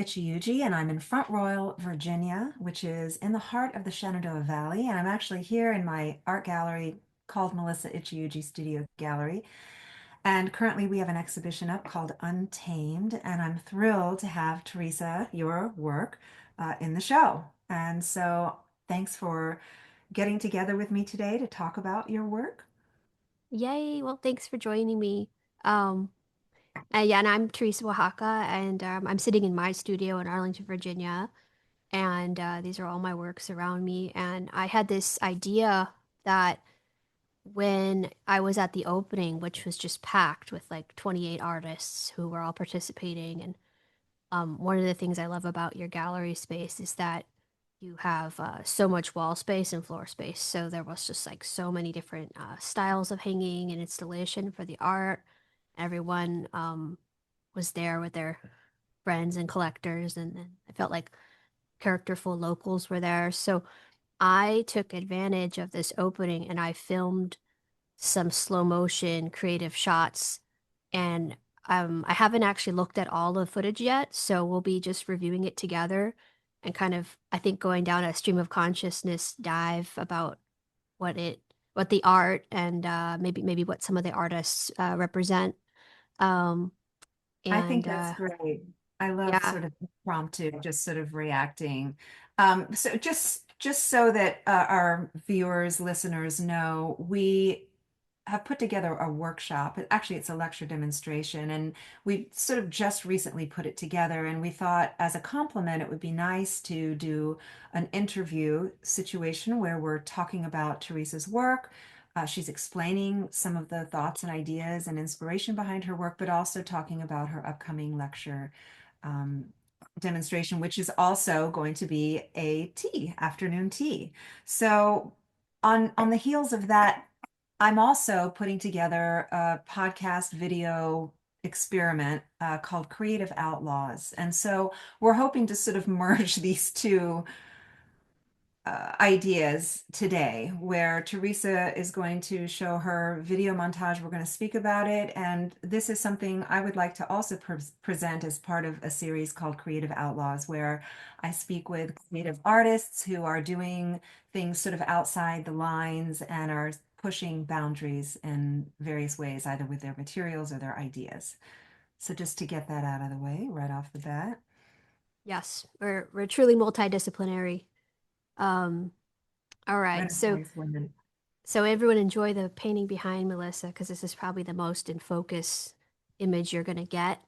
Ichiuji, and I'm in Front Royal, Virginia, which is in the heart of the Shenandoah Valley. And I'm actually here in my art gallery called Melissa Ichiuji Studio Gallery. And currently we have an exhibition up called Untamed, and I'm thrilled to have Teresa, your work, in the show. And so thanks for getting together with me today to talk about your work. Yay. Well, thanks for joining me. Um, yeah, and I'm Teresa Oaxaca, and I'm sitting in my studio in Arlington, Virginia, and these are all my works around me. And I had this idea that when I was at the opening, which was just packed with like 28 artists who were all participating, and one of the things I love about your gallery space is that you have so much wall space and floor space. So there was just like so many different styles of hanging and installation for the art. Everyone was there with their friends and collectors, and I felt like characterful locals were there. So I took advantage of this opening and I filmed some slow motion creative shots. And I haven't actually looked at all the footage yet, so we'll be just reviewing it together and kind of, I think, going down a stream of consciousness dive about what the art and maybe what some of the artists represent. Um, I think and that's great. I love yeah, sort of impromptu, just sort of reacting. So just so that our viewers, listeners know, we have put together a workshop. Actually, it's a lecture demonstration, and we sort of just recently put it together. And we thought, as a compliment, it would be nice to do an interview situation where we're talking about Teresa's work. She's explaining some of the thoughts and ideas and inspiration behind her work, but also talking about her upcoming lecture um, demonstration, which is also going to be a tea, afternoon tea. So on the heels of that, I'm also putting together a podcast video experiment called Creative Outlaws. And so we're hoping to sort of merge these two ideas today, where Teresa is going to show her video montage. We're going to speak about it. And this is something I would like to also present as part of a series called Creative Outlaws, where I speak with creative artists who are doing things sort of outside the lines and are pushing boundaries in various ways, either with their materials or their ideas. So just to get that out of the way right off the bat. yes, we're truly multidisciplinary. Um, all right, so Renaissance women. So everyone enjoy the painting behind Melissa because this is probably the most in focus image you're gonna get.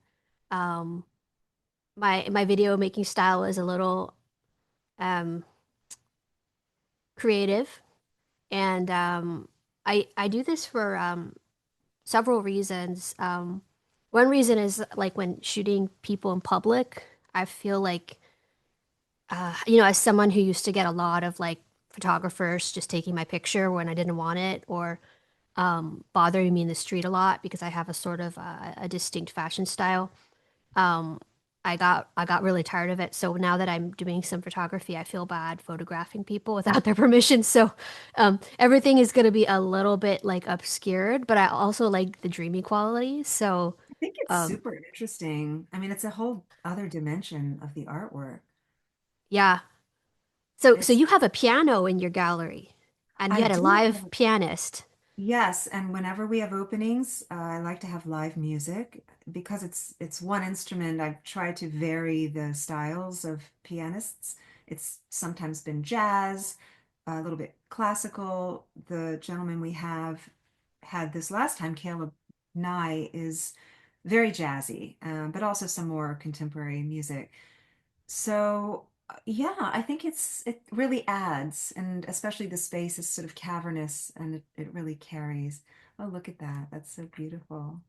Um, my video making style is a little um, creative, and I do this for several reasons. One reason is like when shooting people in public, I feel like as someone who used to get a lot of like photographers just taking my picture when I didn't want it, or bothering me in the street a lot because I have a sort of a distinct fashion style. Um, I got really tired of it. So now that I'm doing some photography, I feel bad photographing people without their permission. So everything is going to be a little bit like obscured, but I also like the dreamy quality. So I think it's um, super interesting. I mean, it's a whole other dimension of the artwork. yeah. So It's, you have a piano in your gallery, and you I had a do live have, pianist. yes, and whenever we have openings, I like to have live music because it's one instrument. I've tried to vary the styles of pianists. It's sometimes been jazz, a little bit classical. The gentleman we have had this last time, Caleb Nye, is very jazzy, but also some more contemporary music. So yeah, I think it really adds, and especially the space is sort of cavernous and it really carries. Oh, look at that. That's so beautiful.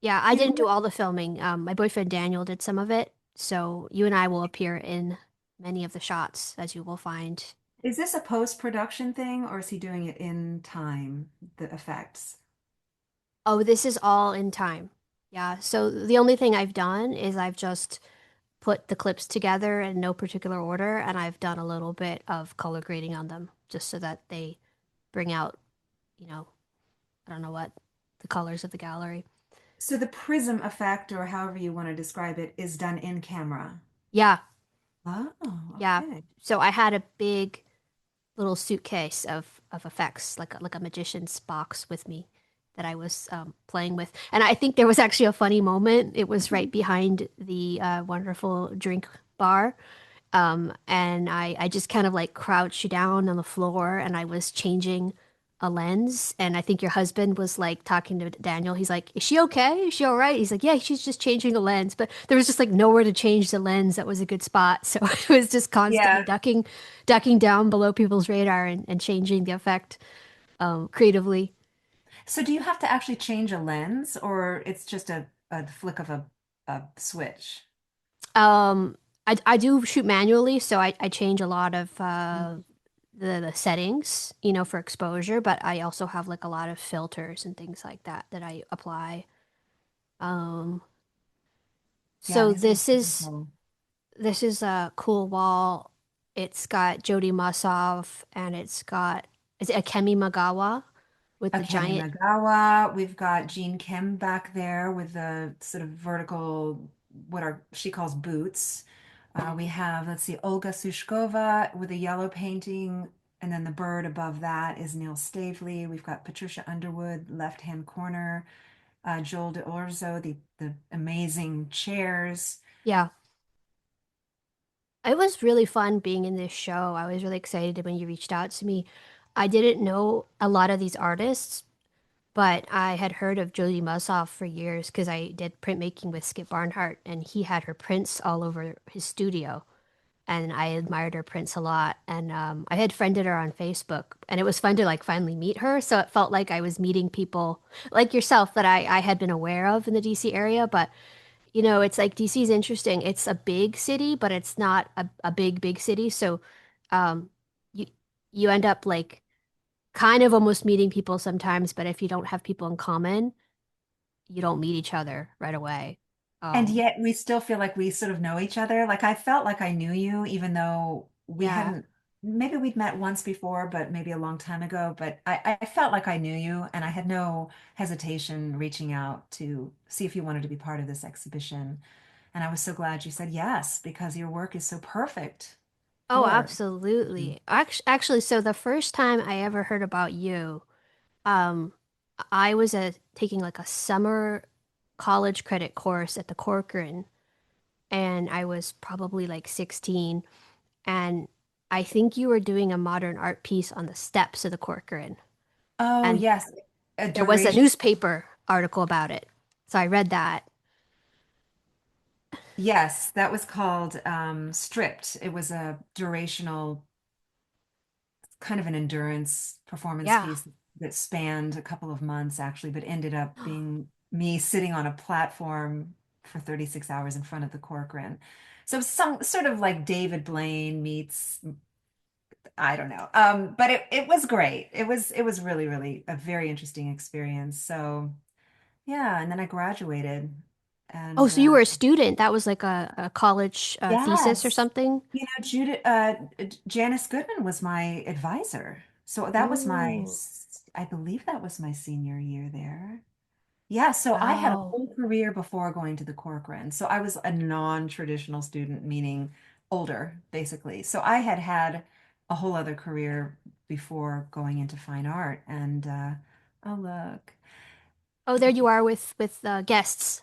Yeah, I Do didn't you, do all the filming. My boyfriend Daniel did some of it. So you and I will appear in many of the shots, as you will find. is this a post-production thing or is he doing it in time, the effects? Oh, this is all in time. Yeah. So the only thing I've done is I've just put the clips together in no particular order, and I've done a little bit of color grading on them just so that they bring out, you know, I don't know what, the colors of the gallery. So the prism effect, or however you want to describe it, is done in camera. Yeah, Oh, yeah. okay. So I had a big little suitcase of effects, like a magician's box with me that I was playing with. And I think there was actually a funny moment. It was right behind the wonderful drink bar. And I just kind of like crouched down on the floor and I was changing a lens. And I think your husband was like talking to Daniel. He's like, "Is she okay? Is she all right?" He's like, "Yeah, she's just changing a lens." But there was just like nowhere to change the lens that was a good spot. So I was just constantly Yeah. ducking down below people's radar and changing the effect creatively. So do you have to actually change a lens or it's just a flick of a switch? Um, I do shoot manually, so I change a lot of Mm. the settings, you know, for exposure, but I also have like a lot of filters and things like that that I apply. Um, Yeah, so these are this is beautiful. this is a cool wall. It's got Jody Mussoff and it's got is it Akemi Magawa with the Akemi giant. Magawa. We've got Jean Kim back there with the sort of vertical, what are she calls boots. We have, let's see, Olga Sushkova with a yellow painting, and then the bird above that is Neil Stavely. We've got Patricia Underwood, left-hand corner, Joel de Orzo, the amazing chairs. Yeah, it was really fun being in this show. I was really excited when you reached out to me. I didn't know a lot of these artists, but I had heard of Jody Mussoff for years because I did printmaking with Skip Barnhart, and he had her prints all over his studio. And I admired her prints a lot. And I had friended her on Facebook, and it was fun to like finally meet her. So it felt like I was meeting people like yourself that I had been aware of in the DC area. But you know, it's like DC is interesting. It's a big city, but it's not a big city. So um, you you end up like kind of almost meeting people sometimes, but if you don't have people in common, you don't meet each other right away. And Um, yet we still feel like we sort of know each other. Like I felt like I knew you, even though we yeah. hadn't, maybe we'd met once before, but maybe a long time ago. But I felt like I knew you, and I had no hesitation reaching out to see if you wanted to be part of this exhibition. And I was so glad you said yes, because your work is so perfect Oh, for. absolutely. Actually, so the first time I ever heard about you, um, I was taking like a summer college credit course at the Corcoran, and I was probably like 16, and I think you were doing a modern art piece on the steps of the Corcoran, Oh, and yes, a there was a duration. newspaper article about it. So I read that. Yes, that was called Stripped. It was a durational kind of an endurance performance Yeah. piece that spanned a couple of months actually, but ended up being me sitting on a platform for 36 hours in front of the Corcoran. So some sort of like David Blaine meets, I don't know. But it was great. It was really, really a very interesting experience. So yeah, and then I graduated Oh, and so you were a student. That was like a college thesis or yes. something? You know, Janice Goodman was my advisor. So that was Oh, I believe that was my senior year there. Yeah, so I had a wow. whole career before going to the Corcoran. So I was a non-traditional student, meaning older, basically. So I had had a whole other career before going into fine art. And oh, look. Oh, there you are with guests.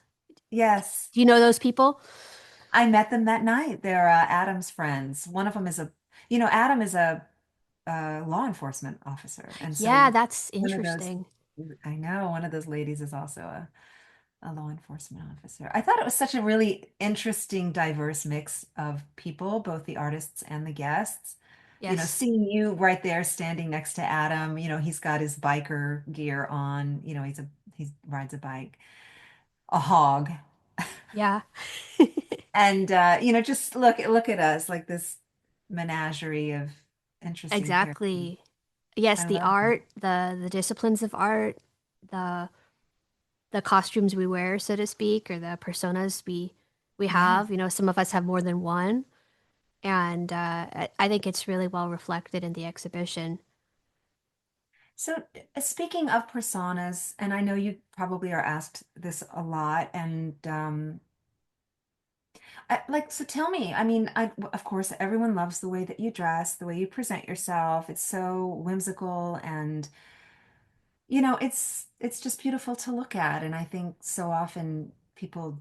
Yes, Do you know those people? I met them that night. They're Adam's friends. One of them is Adam is a law enforcement officer. And Yeah, so that's one of those, interesting. I know one of those ladies is also a law enforcement officer. I thought it was such a really interesting, diverse mix of people, both the artists and the guests. You know, Yes. seeing you right there standing next to Adam, he's got his biker gear on, he rides a bike, a hog. Yeah. And just look at us like this menagerie of interesting characters. Exactly. Yes, I the love it. art, the disciplines of art, the the costumes we wear, so to speak, or the personas we Yes. have. You know, some of us have more than one, and I think it's really well reflected in the exhibition. So, speaking of personas, and I know you probably are asked this a lot, and So tell me, I mean, of course, everyone loves the way that you dress, the way you present yourself. It's so whimsical and, it's just beautiful to look at. And I think so often people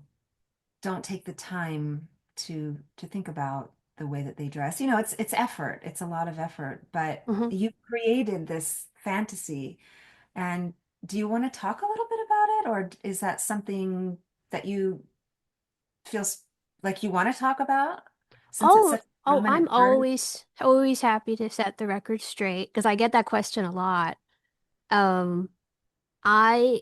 don't take the time to think about the way that they dress. It's effort. It's a lot of effort, but Hmm. you created this fantasy. And do you want to talk a little bit about it, or is that something that you feel like you want to talk about since it's Oh, such a oh, I'm prominent part of always happy to set the record straight because I get that question a lot. Um, I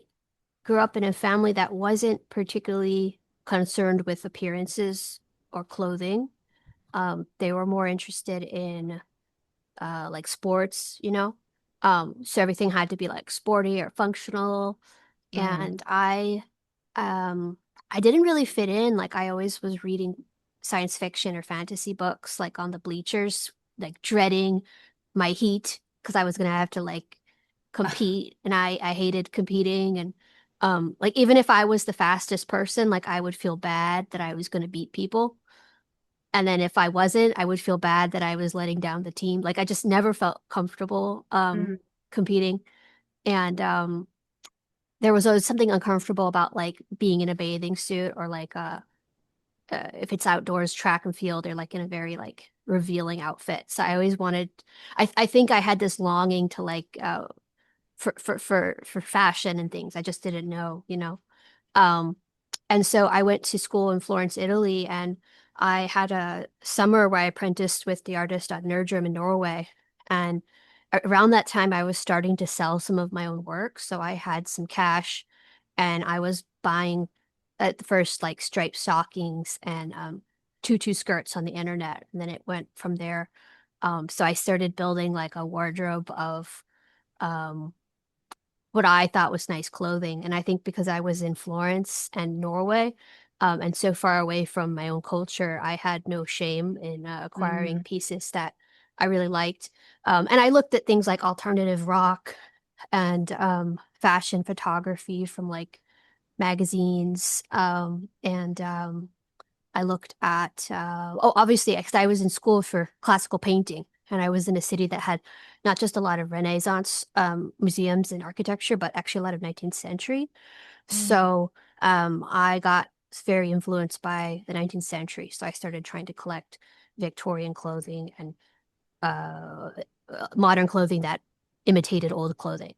grew up in a family that wasn't particularly concerned with appearances or clothing. They were more interested in like sports, you know. So everything had to be like sporty or functional. Mm, And um I didn't really fit in. Like I always was reading science fiction or fantasy books like on the bleachers, like dreading my heat because I was gonna have to like compete and I hated competing and like even if I was the fastest person, like I would feel bad that I was gonna beat people. And then if I wasn't, I would feel bad that I was letting down the team. Like I just never felt comfortable mm, competing. And there was always something uncomfortable about like being in a bathing suit or like if it's outdoors track and field or like in a very like revealing outfit. So I always wanted I think I had this longing to like for fashion and things. I just didn't know, you know. Um, and so I went to school in Florence, Italy, and I had a summer where I apprenticed with the artist at Nerdrum in Norway. And around that time, I was starting to sell some of my own work. So I had some cash and I was buying at the first like striped stockings and tutu skirts on the internet. And then it went from there. So I started building like a wardrobe of um, what I thought was nice clothing. And I think because I was in Florence and Norway, and so far away from my own culture, I had no shame in acquiring mm. pieces that I really liked. And I looked at things like alternative rock and fashion photography from like magazines. And I looked at, oh, obviously, because I was in school for classical painting, and I was in a city that had not just a lot of Renaissance museums and architecture, but actually a lot of 19th century. Mm. So I got very influenced by the 19th century. So I started trying to collect Victorian clothing and uh, modern clothing that imitated old clothing.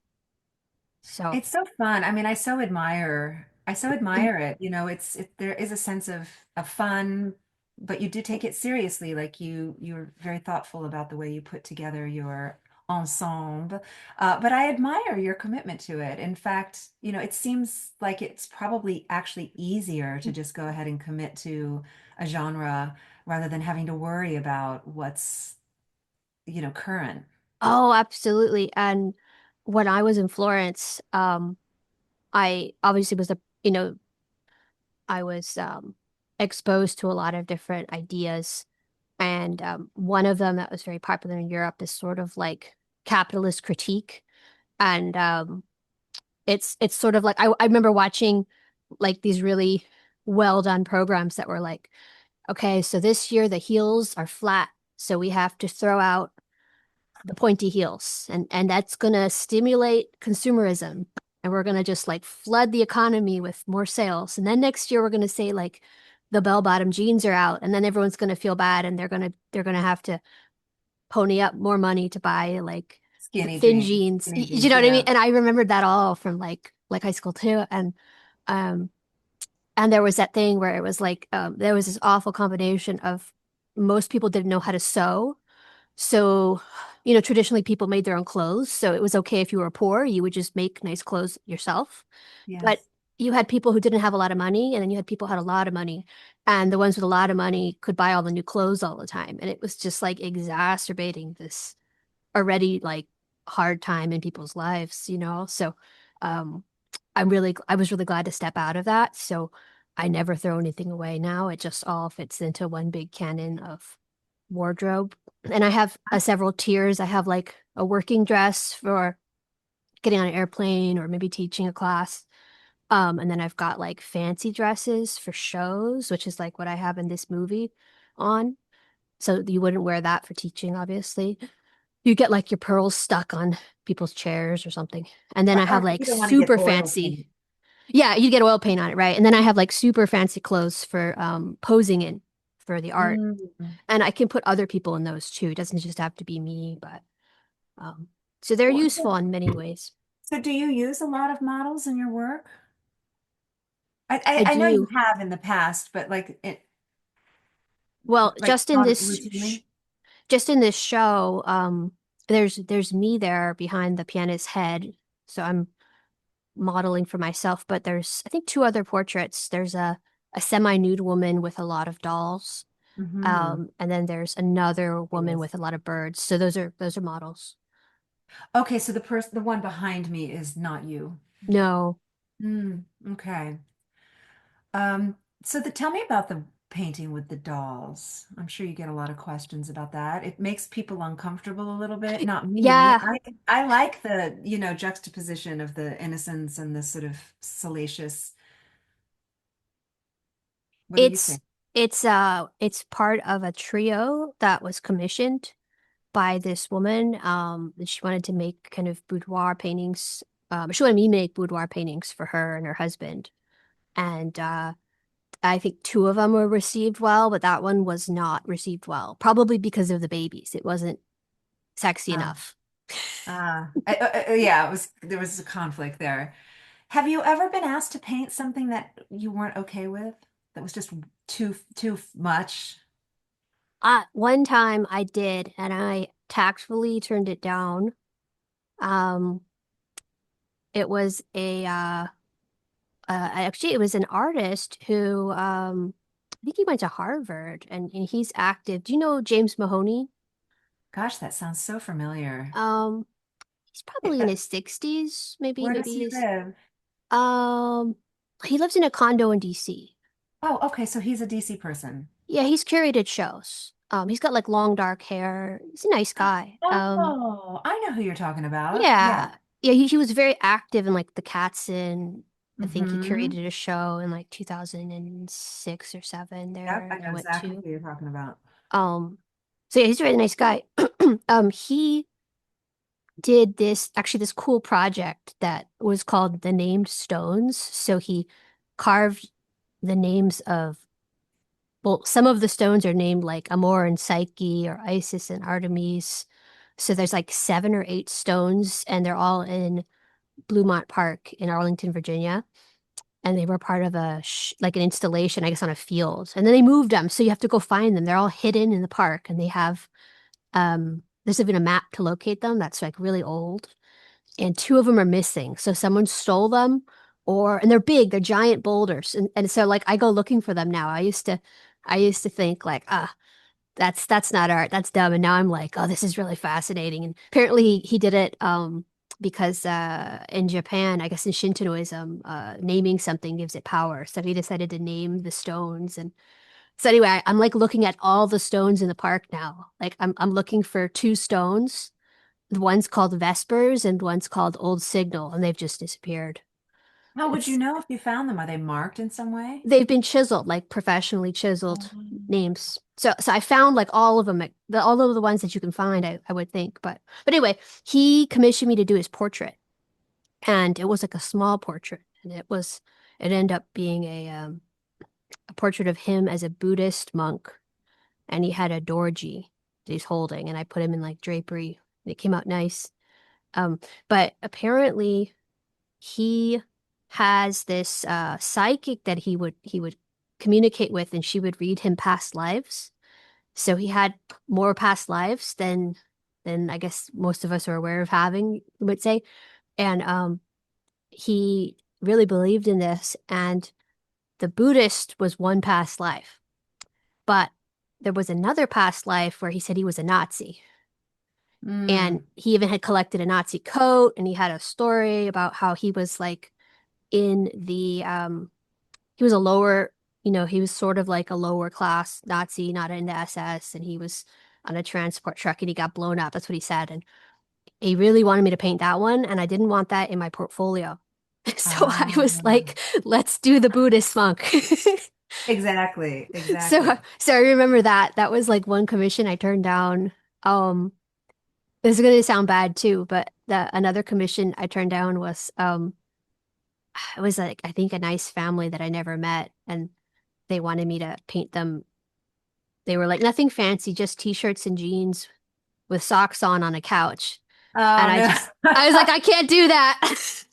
So, It's so fun. I mean, I so admire it. There is a sense of fun, but you do take it seriously. Like you're very thoughtful about the way you put together your ensemble. But I admire your commitment to it. In fact, it seems like it's probably actually easier to just go ahead and commit to a genre rather than having to worry about what's, current. oh, absolutely. And when I was in Florence, I obviously was I was exposed to a lot of different ideas. And one of them that was very popular in Europe is sort of like capitalist critique. And it's sort of like I remember watching like these really well done programs that were like, okay, so this year the heels are flat, so we have to throw out the pointy heels and that's going to stimulate consumerism and we're going to just like flood the economy with more sales and then next year we're going to say like the bell-bottom jeans are out and then everyone's going to feel bad and they're going to have to pony up more money to buy like the thin jeans. Skinny You jeans, know what I mean? yeah. And I remembered that all from like high school too um and there was that thing where it was like there was this awful combination of most people didn't know how to sew so, traditionally people made their own clothes. So it was okay if you were poor, you would just make nice clothes yourself. But Yes. you had people who didn't have a lot of money, and then you had people who had a lot of money. And the ones with a lot of money could buy all the new clothes all the time. And it was just like exacerbating this already like hard time in people's lives. So um I was really glad to step out of that. So I never throw anything away now. It just all fits into one big canon of wardrobe. And I have several tiers. I have like a working dress for getting on an airplane or maybe teaching a class. And then I've got like fancy dresses for shows, which is like what I have in this movie on. So you wouldn't wear that for teaching, obviously. You get like your pearls stuck on people's chairs or something. And then I have Or like you don't want to get super oil fancy. paint. Yeah, you get oil paint on it, right? And then I have like super fancy clothes for posing in for the art. Mm. And I can put other people in those too. It doesn't just have to be me, but um so they're Well, useful in many ways. so do you use a lot of models in your work? I I know you do. have in the past, but Well, not routinely. just in this show, there's me there behind the pianist's head. So I'm modeling for myself, but there's I think two other portraits. There's a semi-nude woman with a lot of dolls. Hmm. And then there's another woman Yes. with a lot of birds. So those are models. Okay, so the one behind me is not you. No. Mm, okay. So tell me about the painting with the dolls. I'm sure you get a lot of questions about that. It makes people uncomfortable a little bit. Not me. Yeah, I like the, juxtaposition of the innocence and the sort of salacious. What do you it's think? it's part of a trio that was commissioned by this woman. And she wanted to make kind of boudoir paintings. She wanted me to make boudoir paintings for her and her husband. And I think two of them were received well, but that one was not received well, probably because of the babies. It wasn't sexy Uh, enough. yeah, there was a conflict there. Have you ever been asked to paint something that you weren't okay with? That was just too much? One time I did, and I tactfully turned it down. Um, it was actually it was an artist who I think he went to Harvard, and he's active. Do you know James Mahoney? Gosh, that sounds so familiar. Um, he's It- probably in his 60s, where maybe does he he's live? um he lives in a condo in DC. Oh, okay, so he's a DC person. Yeah, he's curated shows. He's got like long dark hair. He's a nice guy. Oh, I know who you're talking about. Yeah. Yeah. Yeah, he was very active in like the Katzen. I think he Mm-hmm. curated a show in like 2006 or 7 Yep, there I that I know went exactly to. who you're talking about. Um, so yeah, he's a really nice guy. He did this cool project that was called the Named Stones. So he carved the names of, well, some of the stones are named like Amor and Psyche or Isis and Artemis. So there's like 7 or 8 stones, and they're all in Bluemont Park in Arlington, Virginia. And they were part of like an installation, I guess, on a field. And then they moved them, so you have to go find them. They're all hidden in the park, and they have there's even a map to locate them that's like really old. And two of them are missing. So someone stole them, and they're big, they're giant boulders. And so like I go looking for them now. I used to think like, that's not art, that's dumb. And now I'm like, oh, this is really fascinating. And apparently he did it because in Japan, I guess in Shintoism, naming something gives it power. So he decided to name the stones. And so anyway, I'm like looking at all the stones in the park now. Like I'm looking for two stones. One's called Vespers and one's called Old Signal, and they've just disappeared. How would you It's know if you found them? Are they marked in some way? they've been chiseled, like professionally chiseled Um, names. So I found like all of them, like, all of the ones that you can find, I would think. But anyway, he commissioned me to do his portrait, and it was like a small portrait, and it ended up being a portrait of him as a Buddhist monk, and he had a dorji that he's holding, and I put him in like drapery, and it came out nice. Um, but apparently he has this psychic that he would communicate with, and she would read him past lives. So he had more past lives than I guess most of us are aware of having, you would say. And he really believed in this. And the Buddhist was one past life, but there was another past life where he said he was a Nazi. And mm. he even had collected a Nazi coat, and he had a story about how he was like in the he was a lower, he was sort of like a lower class Nazi, not in the SS, and he was on a transport truck and he got blown up. That's what he said. And he really wanted me to paint that one, and I didn't want that in my portfolio. So I Ah, was like, let's do the Buddhist monk. exactly, So exactly. so I remember that. That was like one commission I turned down. This is gonna sound bad too, but the another commission I turned down was it was like I think a nice family that I never met, and they wanted me to paint them. They were like nothing fancy, just t-shirts and jeans with socks on a couch. And Oh I was like, no. I can't do that.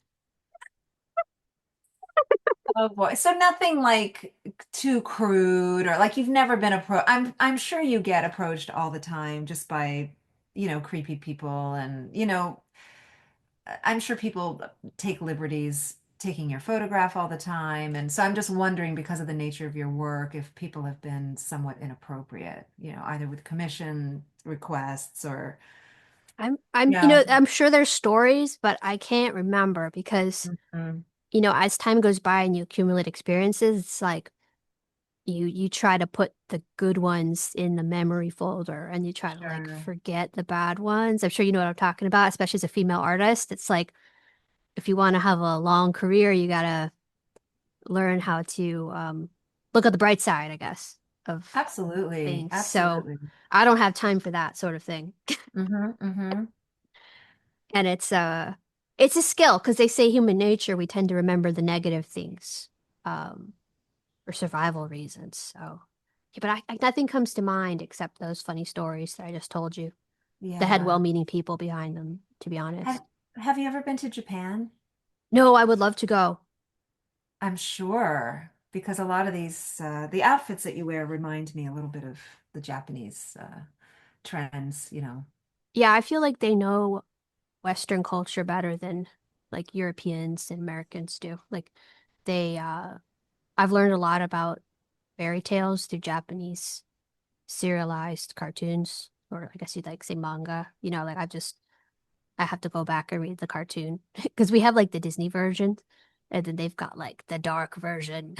Oh boy. So nothing like too crude or like you've never been approached. I'm sure you get approached all the time just by, creepy people and, I'm sure people take liberties taking your photograph all the time. And so I'm just wondering because of the nature of your work if people have been somewhat inappropriate, either with commission requests or yeah. I'm sure there's stories, but I can't remember because, Mhm. as time goes by and you accumulate experiences, it's like you try to put the good ones in the memory folder and you try to like Sure. forget the bad ones. I'm sure you know what I'm talking about, especially as a female artist. It's like if you want to have a long career, you gotta learn how to look at the bright side, I guess, of Absolutely. things. So Absolutely. I don't have time for that sort of thing. Mm-hmm. And it's a skill because they say human nature, we tend to remember the negative things um for survival reasons. So yeah, but nothing comes to mind except those funny stories that I just told you that had Yeah. well-meaning people behind them, to be Have honest. have you ever been to Japan? No, I would love to go. I'm sure, because a lot of these the outfits that you wear remind me a little bit of the Japanese trends. Yeah, I feel like they know Western culture better than like Europeans and Americans do. Like they I've learned a lot about fairy tales through Japanese serialized cartoons, or I guess you'd like say manga. Like I have to go back and read the cartoon because we have like the Disney version, and then they've got like the dark version,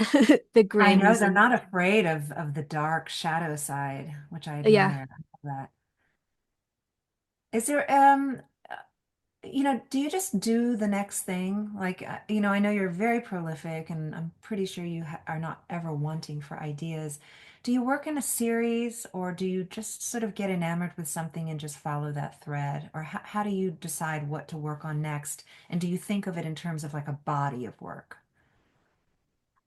the I know Grims they're and not afraid of the dark shadow side, which I yeah. admire. I love that. Is there do you just do the next thing? Like, I know you're very prolific and I'm pretty sure you ha are not ever wanting for ideas. Do you work in a series or do you just sort of get enamored with something and just follow that thread? Or how do you decide what to work on next? And do you think of it in terms of like a body of work?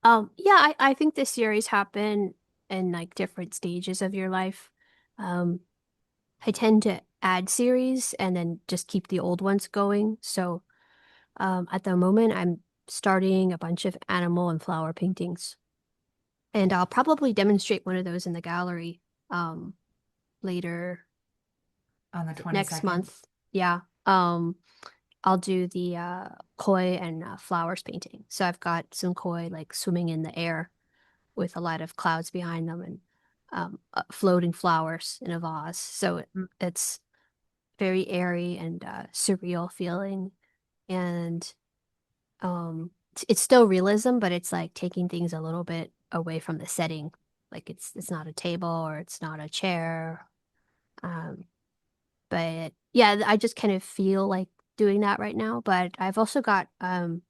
Yeah, I think this series happen in like different stages of your life. Um, I tend to add series and then just keep the old ones going. So at the moment, I'm starting a bunch of animal and flower paintings, and I'll probably demonstrate one of those in the gallery um, later On the next 22nd? month. Yeah. I'll do the koi and flowers painting. So I've got some koi like swimming in the air with a lot of clouds behind them and floating flowers in a vase. So it's very airy and surreal feeling. And it's still realism, but it's like taking things a little bit away from the setting. Like it's not a table or it's not a chair. Um, but yeah, I just kind of feel like doing that right now. But I've also got some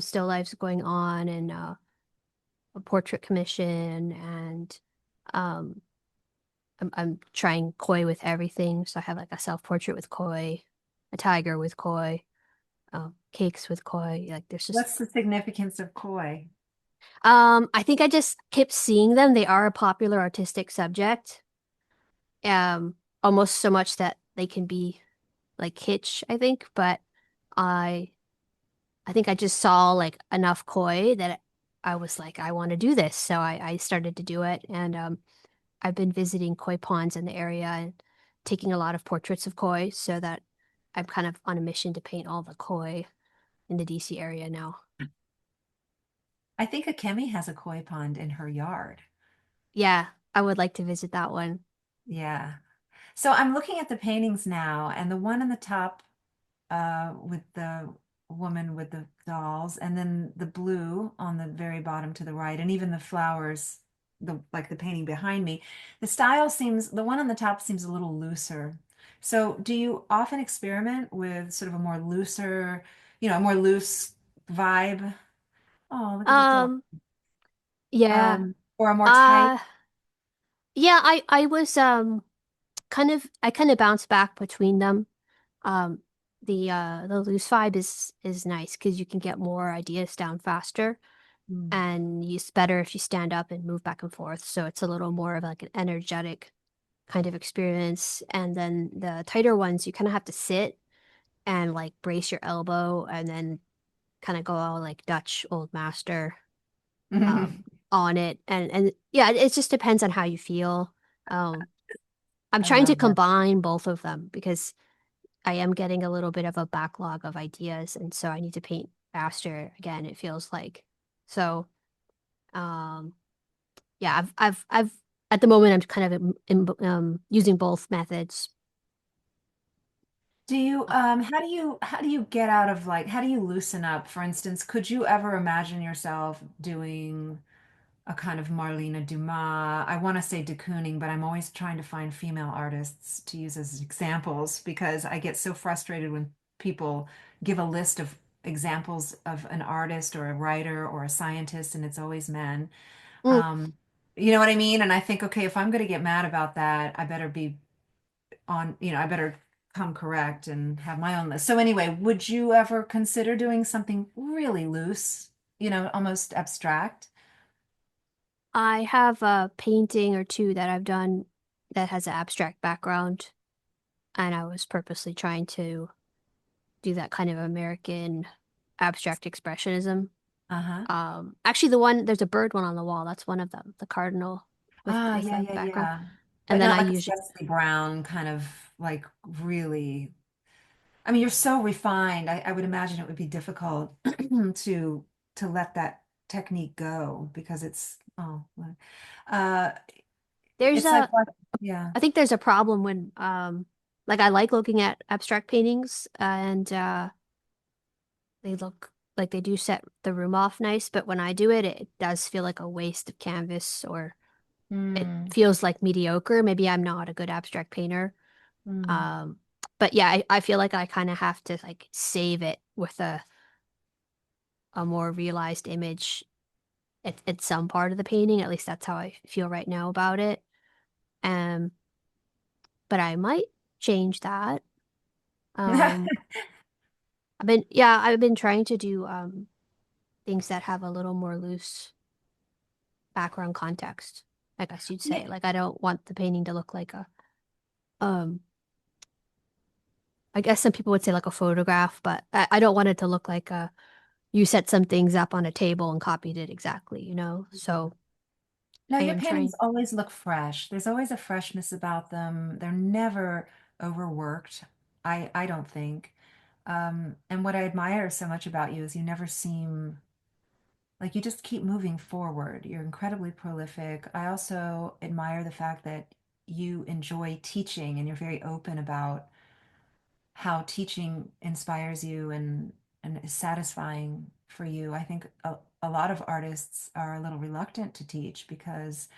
still lifes going on and a portrait commission and um I'm trying koi with everything. So I have like a self-portrait with koi, a tiger with koi, cakes with koi. Like there's just What's the significance of koi? I think I just kept seeing them. They are a popular artistic subject. Um Almost so much that they can be like kitsch, I think, but I I think I just saw like enough koi that I was like, I want to do this. So I started to do it. And I've been visiting koi ponds in the area and taking a lot of portraits of koi so that I'm kind of on a mission to paint all the koi in the DC area now. I think Akemi has a koi pond in her yard. Yeah, I would like to visit that one. Yeah. So I'm looking at the paintings now, and the one on the top with the woman with the dolls, and then the blue on the very bottom to the right, and even the flowers, the painting behind me. The one on the top seems a little looser. So do you often experiment with sort of a more looser, more loose vibe? Oh, look at the dog. Um, yeah. Or a more tight? Uh, yeah, I was I kind of bounce back between them. Um, the loose vibe is nice because you can get more ideas down faster, Mm. and it's better if you stand up and move back and forth. So it's a little more of like an energetic kind of experience. And then the tighter ones, you kind of have to sit and like brace your elbow and then kind of go all like Dutch old master on it. And yeah, it just depends on how you feel. Um, I'm I trying to love that. combine both of them because I am getting a little bit of a backlog of ideas, and so I need to paint faster again, it feels like. So, um, yeah, I've at the moment I'm kind of using both methods. Do you how do you get out of like how do you loosen up? For instance, could you ever imagine yourself doing a kind of Marlene Dumas? I want to say de Kooning, but I'm always trying to find female artists to use as examples because I get so frustrated when people give a list of examples of an artist or a writer or a scientist, and it's always men. Mm, Um, you know what I mean? And I think, okay, if I'm going to get mad about that, I better be on, I better come correct and have my own list. So anyway, would you ever consider doing something really loose, almost abstract? I have a painting or two that I've done that has an abstract background, and I was purposely trying to do that kind of American abstract expressionism. Uh-huh. Actually, there's a bird one on the wall. That's one of them, the cardinal Ah, with yeah, a yeah, background. yeah. And But then not I like a use Cecily Brown kind of like really. I mean, you're so refined. I would imagine it would be difficult to let that technique go because uh there's it's like a what yeah. I think there's a problem when like I like looking at abstract paintings and they look like they do set the room off nice, but when I do it, it does feel like a waste of canvas or it Hmm. feels like mediocre. Maybe I'm not a good abstract painter. Hmm. Um, but yeah, I feel like I kind of have to like save it with a more realized image at some part of the painting. At least that's how I feel right now about it. Um, but I might change that. Um, I've been trying to do things that have a little more loose background context, I guess you'd Yeah. say. Like I don't want the painting to look like a um I guess some people would say like a photograph, but I don't want it to look like a you set some things up on a table and copied it exactly, you know? So No, I your am paintings trying. always look fresh. There's always a freshness about them. They're never overworked, I don't think. And what I admire so much about you is you never seem like you just keep moving forward. You're incredibly prolific. I also admire the fact that you enjoy teaching and you're very open about how teaching inspires you and is satisfying for you. I think a lot of artists are a little reluctant to teach because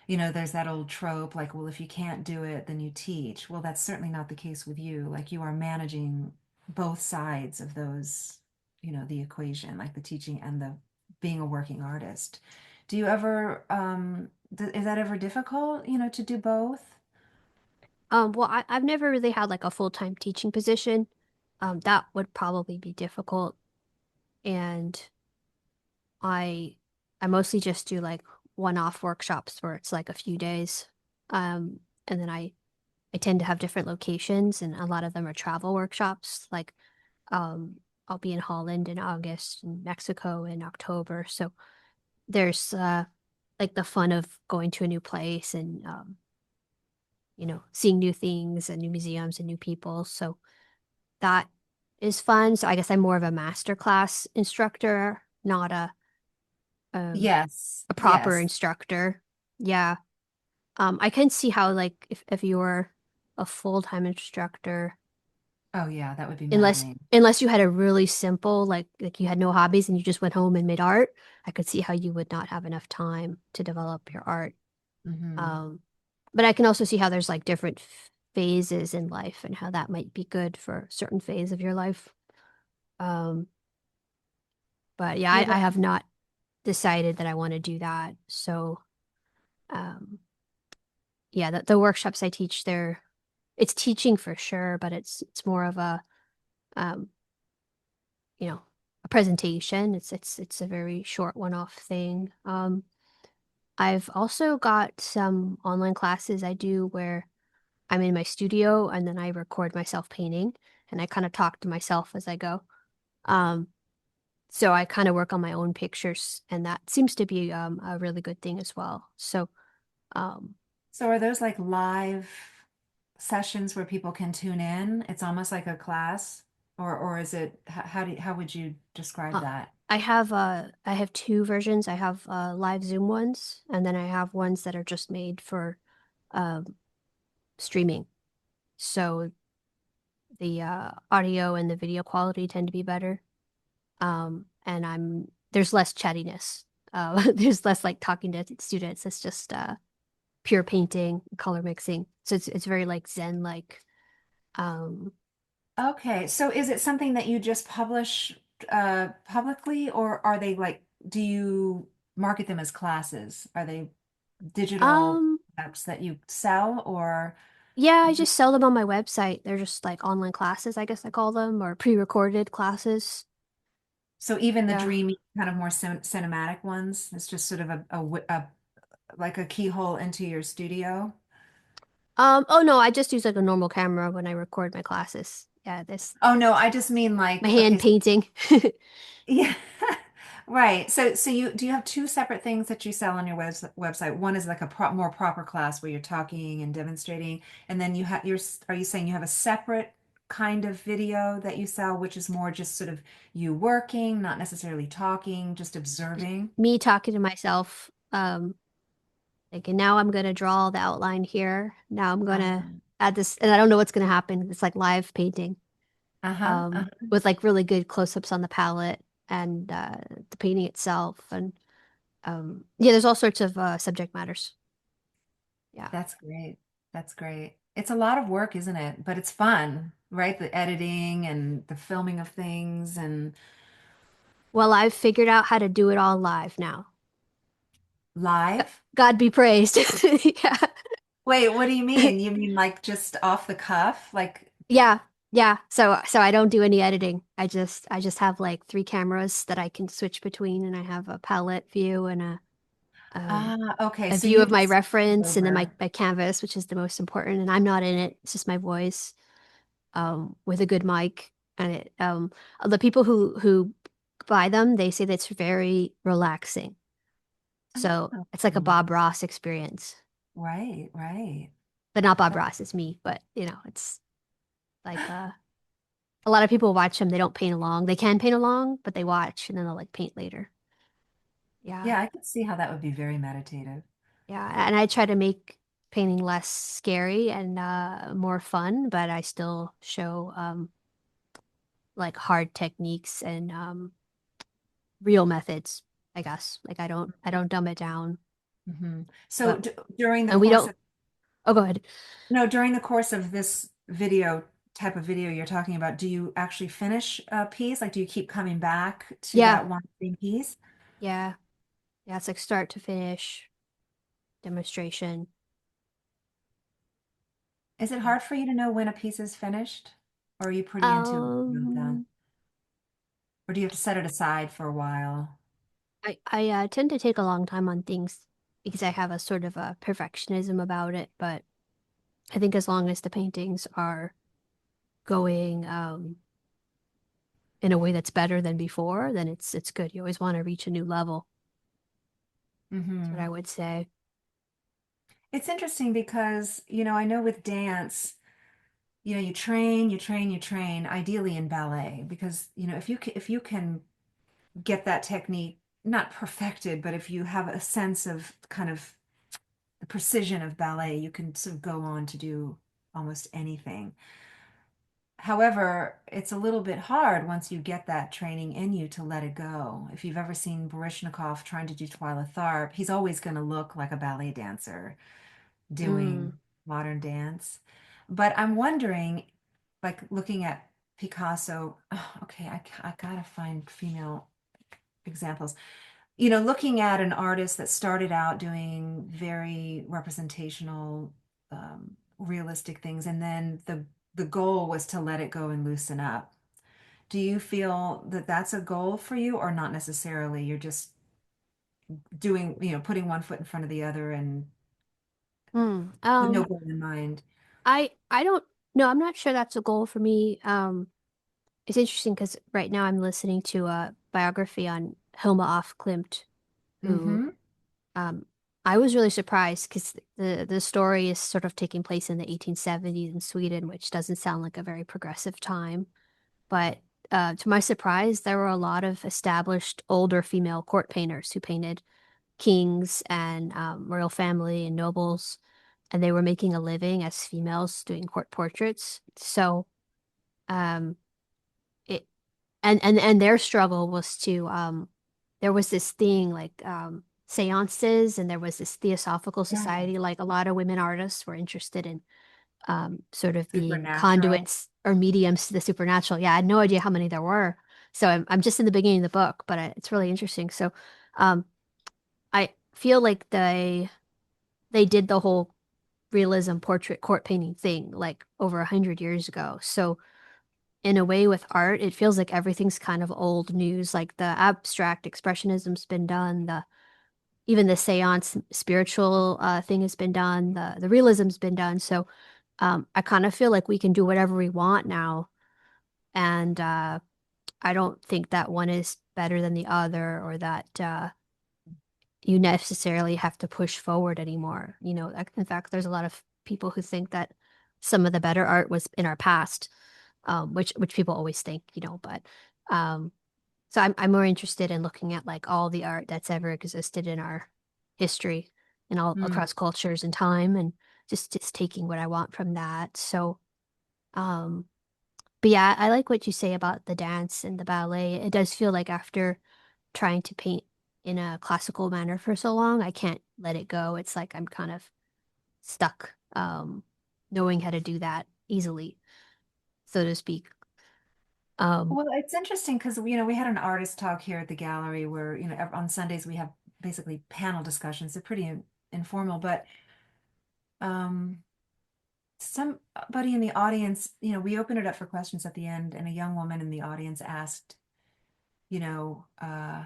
there's that old trope like, well, if you can't do it, then you teach. Well, that's certainly not the case with you. Like you are managing both sides of those, the equation, like the teaching and the being a working artist. Do you ever, is that ever difficult, to do both? Well, I've never really had like a full-time teaching position. That would probably be difficult. And I I mostly just do like one-off workshops where it's like a few days. And then I tend to have different locations and a lot of them are travel workshops. Like um I'll be in Holland in August and Mexico in October. So there's like the fun of going to a new place and seeing new things and new museums and new people. So that is fun. So I guess I'm more of a master class instructor, not um Yes, a proper yes. instructor. Yeah. I can see how like if you were a full-time instructor, Oh, yeah, that would be unless maddening. unless you had a really simple like you had no hobbies and you just went home and made art, I could see how you would not have enough time to develop your art. Hmm. Um, but I can also see how there's like different phases in life and how that might be good for a certain phase of your life. Um, But yeah, Yeah, I have not decided that I want to do that. So um, yeah, the workshops I teach there, it's teaching for sure, but it's more of a um, you know, a presentation. It's a very short one-off thing. I've also got some online classes I do where I'm in my studio and then I record myself painting and I kind of talk to myself as I go. Um, so I kind of work on my own pictures and that seems to be a really good thing as well. So um, so are those like live sessions where people can tune in? It's almost like a class, or is it how would you describe uh, that? I have two versions. I have live Zoom ones and then I have ones that are just made for um, streaming. So the audio and the video quality tend to be better. And there's less chattiness. There's less like talking to students. It's just pure painting, color mixing. So it's very like Zen like. Um, Okay, so is it something that you just publish publicly, or are they like, do you market them as classes? Are they digital um, apps that you sell, or yeah, I just sell them on my website. They're just like online classes, I guess I call them, or pre-recorded classes. so even the Yeah. dreamy kind of more cinematic ones, it's just sort of like a keyhole into your studio? Oh no, I just use like a normal camera when I record my classes. Yeah, this Oh no, I just mean my like, hand okay, painting. yeah. Right. So you have two separate things that you sell on your website. One is like a more proper class where you're talking and demonstrating, and then are you saying you have a separate kind of video that you sell, which is more just sort of you working, not necessarily talking, just observing? Me talking to myself. Like, and now I'm gonna draw the outline here. Now I'm gonna Uh-huh. add this, and I don't know what's gonna happen. It's like live painting, Uh-huh. with like really good close-ups on the palette and the painting itself, and yeah, there's all sorts of subject matters. Yeah. That's great. That's great. It's a lot of work, isn't it? But it's fun, right? The editing and the filming of things and Well, I've figured out how to do it all live now. live. God be praised. Yeah. Wait, what do you mean? You mean like just off the cuff? Like, Yeah. Yeah. So I don't do any editing. I just have like three cameras that I can switch between and I have a palette view and um okay. a So view you of my just switch reference and then over. my canvas, which is the most important. And I'm not in it. It's just my voice, with a good mic. And the people who buy them, they say that it's very relaxing. So Oh, it's like a Bob Ross experience, right, right. but not Bob That, Ross, it's me. But it's like a lot of people watch them. They don't paint along. They can paint along, but they watch and then they'll like paint later. Yeah, yeah, I could see how that would be very meditative. yeah. And I try to make painting less scary and more fun, but I still show like hard techniques and real methods, I guess. Like I don't dumb it down. Hmm. So But d during the and we course don't of oh go ahead. no, during the course of this video type of video you're talking about, do you actually finish a piece? Like, do you keep coming back to Yeah, that one same piece? yeah. Yeah, it's like start to finish demonstration. Is it Yeah. hard for you to know when a piece is finished? Or are you pretty intuitive about that? Um Or do you have to set it aside for a while? I tend to take a long time on things because I have a sort of a perfectionism about it, but I think as long as the paintings are going in a way that's better than before, then it's good. You always want to reach a new level. That's what Hmm. I would say. It's interesting because, I know with dance, you train, you train, you train, ideally in ballet, because, if you can get that technique not perfected, but if you have a sense of kind of the precision of ballet, you can sort of go on to do almost anything. However, it's a little bit hard once you get that training in you to let it go. If you've ever seen Baryshnikov trying to do Twyla Tharp, he's always going to look like a ballet dancer Mm. doing modern dance. But I'm wondering, like looking at Picasso, okay, I gotta find female. examples. Looking at an artist that started out doing very representational, realistic things, and then the goal was to let it go and loosen up. Do you feel that that's a goal for you, or not necessarily? You're just doing, putting one foot in front of the other and Hmm. with no goal in mind. I don't know. I'm not sure that's a goal for me. It's interesting because right now I'm listening to a biography on Hilma af Klint, who Mm-hmm. um I was really surprised because the story is sort of taking place in the 1870s in Sweden, which doesn't sound like a very progressive time. But to my surprise, there were a lot of established older female court painters who painted kings and royal family and nobles, and they were making a living as females doing court portraits. So um, it and their struggle was to there was this thing like seances, and there was this Theosophical Yeah. Society. Like a lot of women artists were interested in sort of being Supernatural. conduits or mediums to the supernatural. Yeah, I had no idea how many there were. So I'm just in the beginning of the book, but it's really interesting. So um, I feel like they did the whole realism portrait court painting thing like over 100 years ago. So in a way with art, it feels like everything's kind of old news. Like the abstract expressionism's been done, the even the seance spiritual thing has been done, the realism's been done. So I kind of feel like we can do whatever we want now. And I don't think that one is better than the other or that you necessarily have to push forward anymore. In fact, there's a lot of people who think that some of the better art was in our past, which people always think, but um, so I'm more interested in looking at like all the art that's ever existed in our history and all Mm. across cultures and time, and just taking what I want from that. So, um, but yeah, I like what you say about the dance and the ballet. It does feel like after trying to paint in a classical manner for so long, I can't let it go. It's like I'm kind of stuck, knowing how to do that easily, so to speak. Um, Well, it's interesting because, we had an artist talk here at the gallery where, on Sundays we have basically panel discussions. They're pretty informal, but um, somebody in the audience, we opened it up for questions at the end, and a young woman in the audience asked, you know, uh,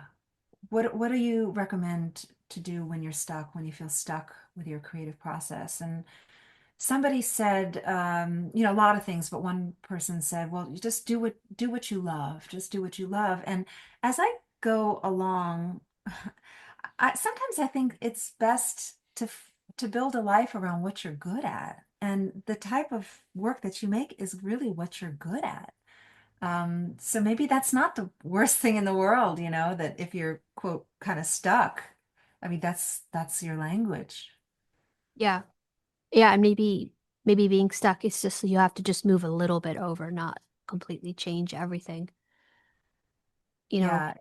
what do you recommend to do when you're stuck, when you feel stuck with your creative process? And somebody said, a lot of things, but one person said, well, you just do what you love. Just do what you love. And as I go along, sometimes I think it's best to build a life around what you're good at. And the type of work that you make is really what you're good at. So maybe that's not the worst thing in the world, that if you're, quote, kind of stuck, I mean, that's your language. yeah, yeah, and maybe being stuck is just you have to just move a little bit over, not completely change everything. You know, Yeah,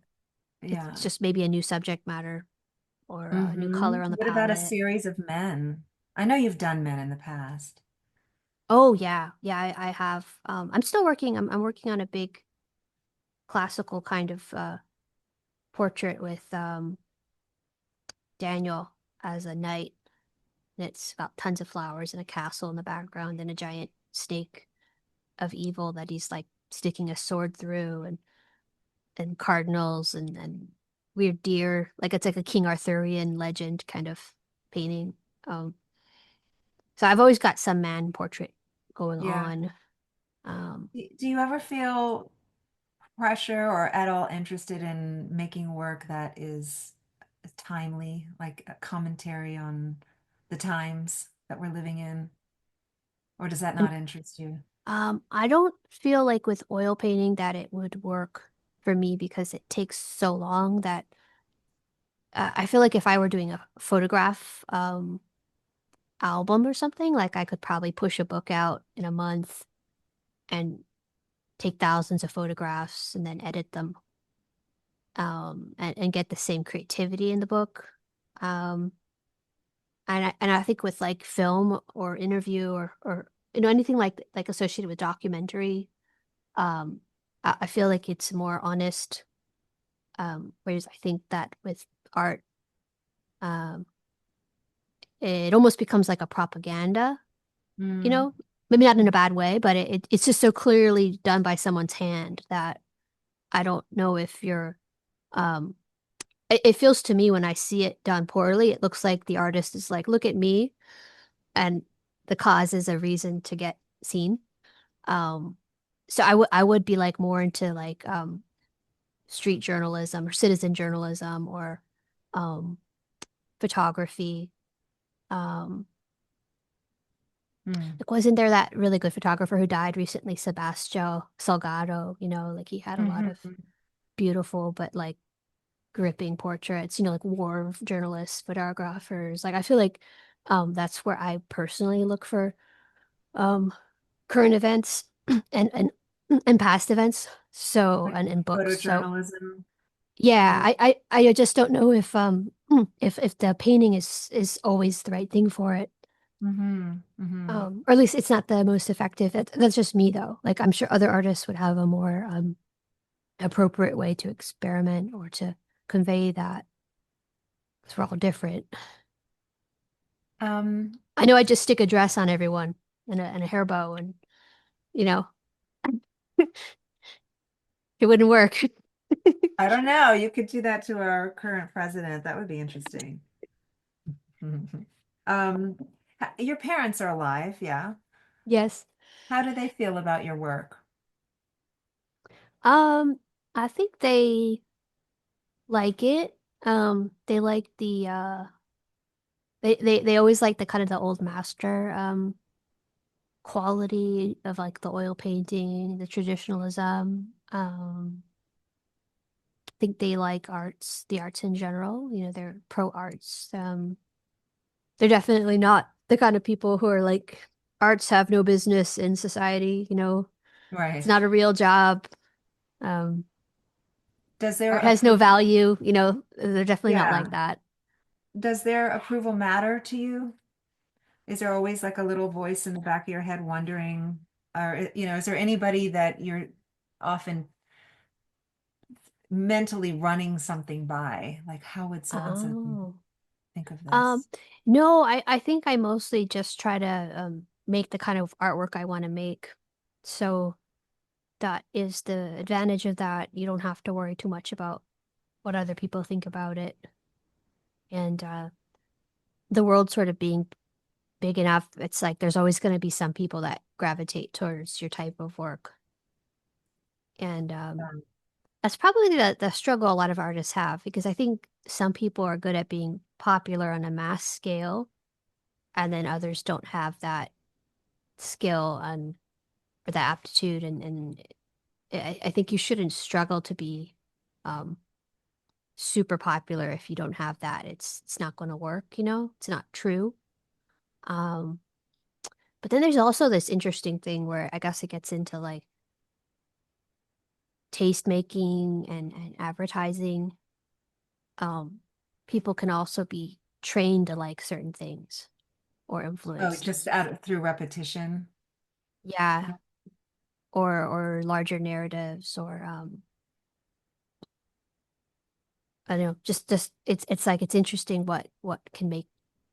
it's yeah. just maybe a new subject matter or a new color on the What about a palette. series of men? I know you've done men in the past. Oh yeah, yeah, I have. I'm still working. I'm working on a big classical kind of portrait with Daniel as a knight. And it's about tons of flowers and a castle in the background and a giant snake of evil that he's like sticking a sword through, and cardinals and weird deer. Like it's like a King Arthurian legend kind of painting. Um, so I've always got some man portrait going Yeah. on. Um, Do you ever feel pressure or at all interested in making work that is timely, like a commentary on the times that we're living in? Or does that and not interest you? I don't feel like with oil painting that it would work for me because it takes so long that I feel like if I were doing a photograph album or something, like I could probably push a book out in a month and take thousands of photographs and then edit them, and get the same creativity in the book. Um, and I think with like film or interview or anything like associated with documentary, um, I feel like it's more honest, Whereas I think that with art, um, it almost becomes like a propaganda, you Mm. know? Maybe not in a bad way, but it's just so clearly done by someone's hand that I don't know if you're um it feels to me when I see it done poorly, it looks like the artist is like, look at me, and the cause is a reason to get seen. Um, so I would be like more into like street journalism or citizen journalism or um photography. Um, Mm. like wasn't there that really good photographer who died recently, Sebastião Salgado, like he had a lot of Mhm. beautiful but like gripping portraits, like war journalists, photographers. Like I feel like that's where I personally look for um current events and past events. So Like and books. So photojournalism. yeah, Photo. I just don't know if the painting is always the right thing for it. Hmm. Hmm. Or at least it's not the most effective. That's just me though. Like I'm sure other artists would have a more appropriate way to experiment or to convey that. 'Cause we're all different. Um, I know I just stick a dress on everyone and a hair bow and you know it wouldn't work. I don't know. You could do that to our current president. That would be interesting. Um, your parents are alive, yeah. Yes. How do they feel about your work? Um, I think they like it. They like they always like the kind of the old master quality of like the oil painting, the traditionalism. I think they like the arts in general. They're pro arts. They're definitely not the kind of people who are like arts have no business in society. It's Right. not a real job. Um, Does their Art has no approval, value. They're definitely not like yeah. that. Does their approval matter to you? Is there always like a little voice in the back of your head wondering, or, is there anybody that you're often mentally running something by? Like, how would so and so Oh. think of Um, this? no, I think I mostly just try to make the kind of artwork I want to make. So that is the advantage of that. You don't have to worry too much about what other people think about it. And the world sort of being big enough, it's like there's always going to be some people that gravitate towards your type of work. And Um, that's probably the struggle a lot of artists have because I think some people are good at being popular on a mass scale, and then others don't have that skill and or that aptitude. And I think you shouldn't struggle to be um, super popular if you don't have that. It's not going to work. It's not true. Um, but then there's also this interesting thing where I guess it gets into like taste making and advertising. um, People can also be trained to like certain things or oh, influenced. just through repetition. Yeah, or larger narratives or I don't know, just it's like it's interesting what can make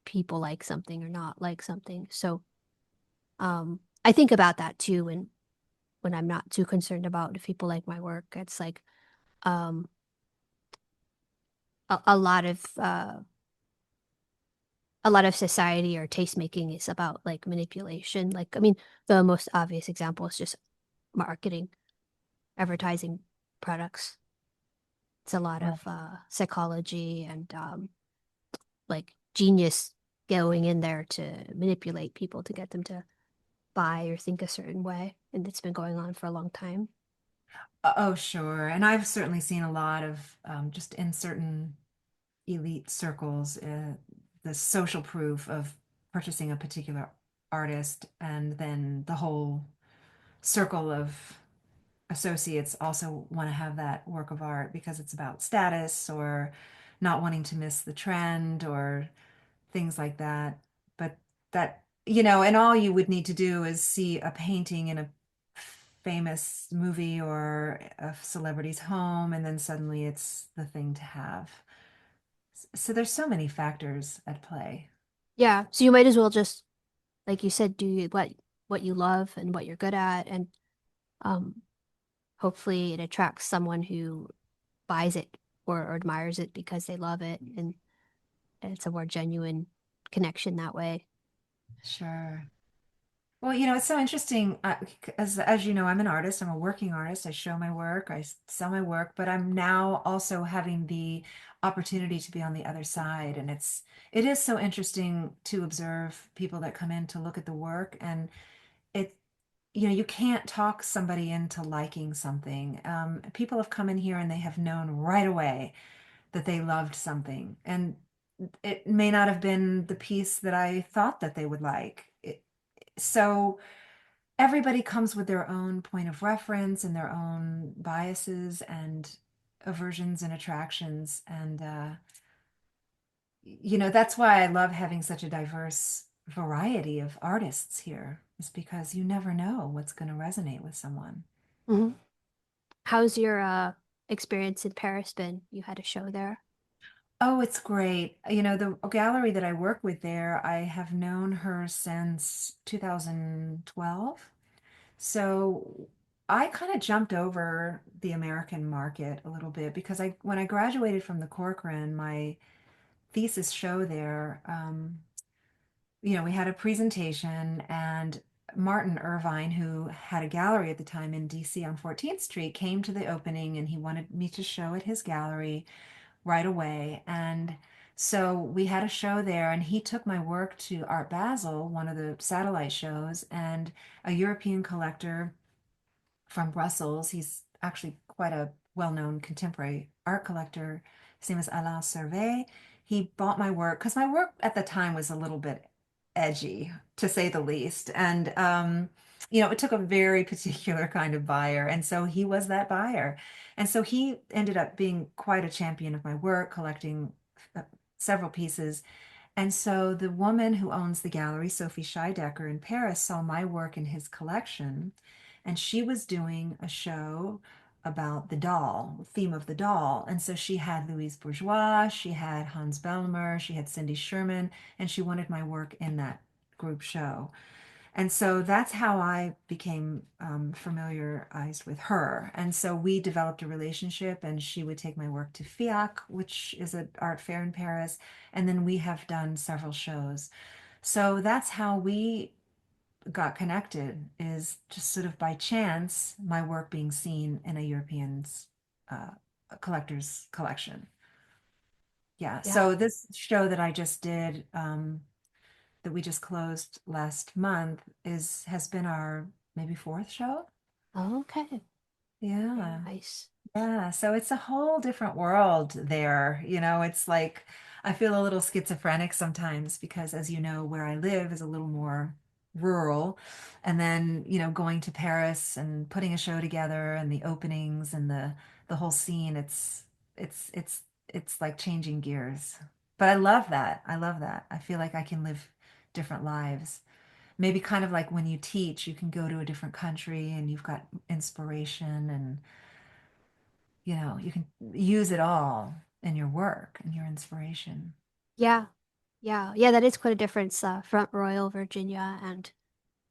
people like something or not like something. So I think about that too when I'm not too concerned about if people like my work. It's like um a lot of a lot of society or taste making is about like manipulation. Like, I mean, the most obvious example is just marketing, advertising products. It's a lot Right. of psychology and like genius going in there to manipulate people to get them to buy or think a certain way. And it's been going on for a long time. Oh, sure. And I've certainly seen a lot of just in certain elite circles, the social proof of purchasing a particular artist, and then the whole circle of associates also want to have that work of art because it's about status or not wanting to miss the trend or things like that. But and all you would need to do is see a painting in a famous movie or a celebrity's home, and then suddenly it's the thing to have. So there's so many factors at play. Yeah, so you might as well just, like you said, do what you love and what you're good at, and um, hopefully it attracts someone who buys it or admires it because they love it, and it's a more genuine connection that way. Sure. Well, it's so interesting. As you know, I'm an artist. I'm a working artist. I show my work, sell my work, but I'm now also having the opportunity to be on the other side, and it is so interesting to observe people that come in to look at the work, and it you can't talk somebody into liking something. People have come in here and they have known right away that they loved something, and it may not have been the piece that I thought that they would like. So everybody comes with their own point of reference and their own biases and aversions and attractions. And, that's why I love having such a diverse variety of artists here, is because you never know what's going to resonate with someone. Hmm. How's your experience in Paris been? You had a show there? Oh, it's great. The gallery that I work with there, I have known her since 2012. So I kind of jumped over the American market a little bit because when I graduated from the Corcoran, my thesis show there, we had a presentation, and Martin Irvine, who had a gallery at the time in DC on 14th Street, came to the opening and he wanted me to show at his gallery right away. And so we had a show there, and he took my work to Art Basel, one of the satellite shows, and a European collector from Brussels. He's actually quite a well-known contemporary art collector. His name is Alain Servet. He bought my work because my work at the time was a little bit edgy, to say the least. And it took a very particular kind of buyer. And so he was that buyer. And so he ended up being quite a champion of my work, collecting uh, several pieces. And so the woman who owns the gallery, Sophie Scheidecker in Paris, saw my work in his collection, and she was doing a show about the doll, the theme of the doll. And so she had Louise Bourgeois, she had Hans Belmer, she had Cindy Sherman, and she wanted my work in that group show. And so that's how I became familiarized with her. And so we developed a relationship, and she would take my work to FIAC, which is an art fair in Paris. And then we have done several shows. So that's how we got connected, is just sort of by chance, my work being seen in a European's uh, collector's collection. Yeah. Yeah. So this show that I just did, that we just closed last month, is has been our maybe fourth show. Okay. Yeah. Nice. Yeah, so it's a whole different world there. It's like I feel a little schizophrenic sometimes because, as you know, where I live is a little more rural. And then, going to Paris and putting a show together and the openings and the whole scene, it's it's it's like changing gears. But I love that. I love that. I feel like I can live different lives. Maybe kind of like when you teach, you can go to a different country and you've got inspiration, and you can use it all in your work and your inspiration. Yeah. Yeah. Yeah, that is quite a difference, Front Royal, Virginia and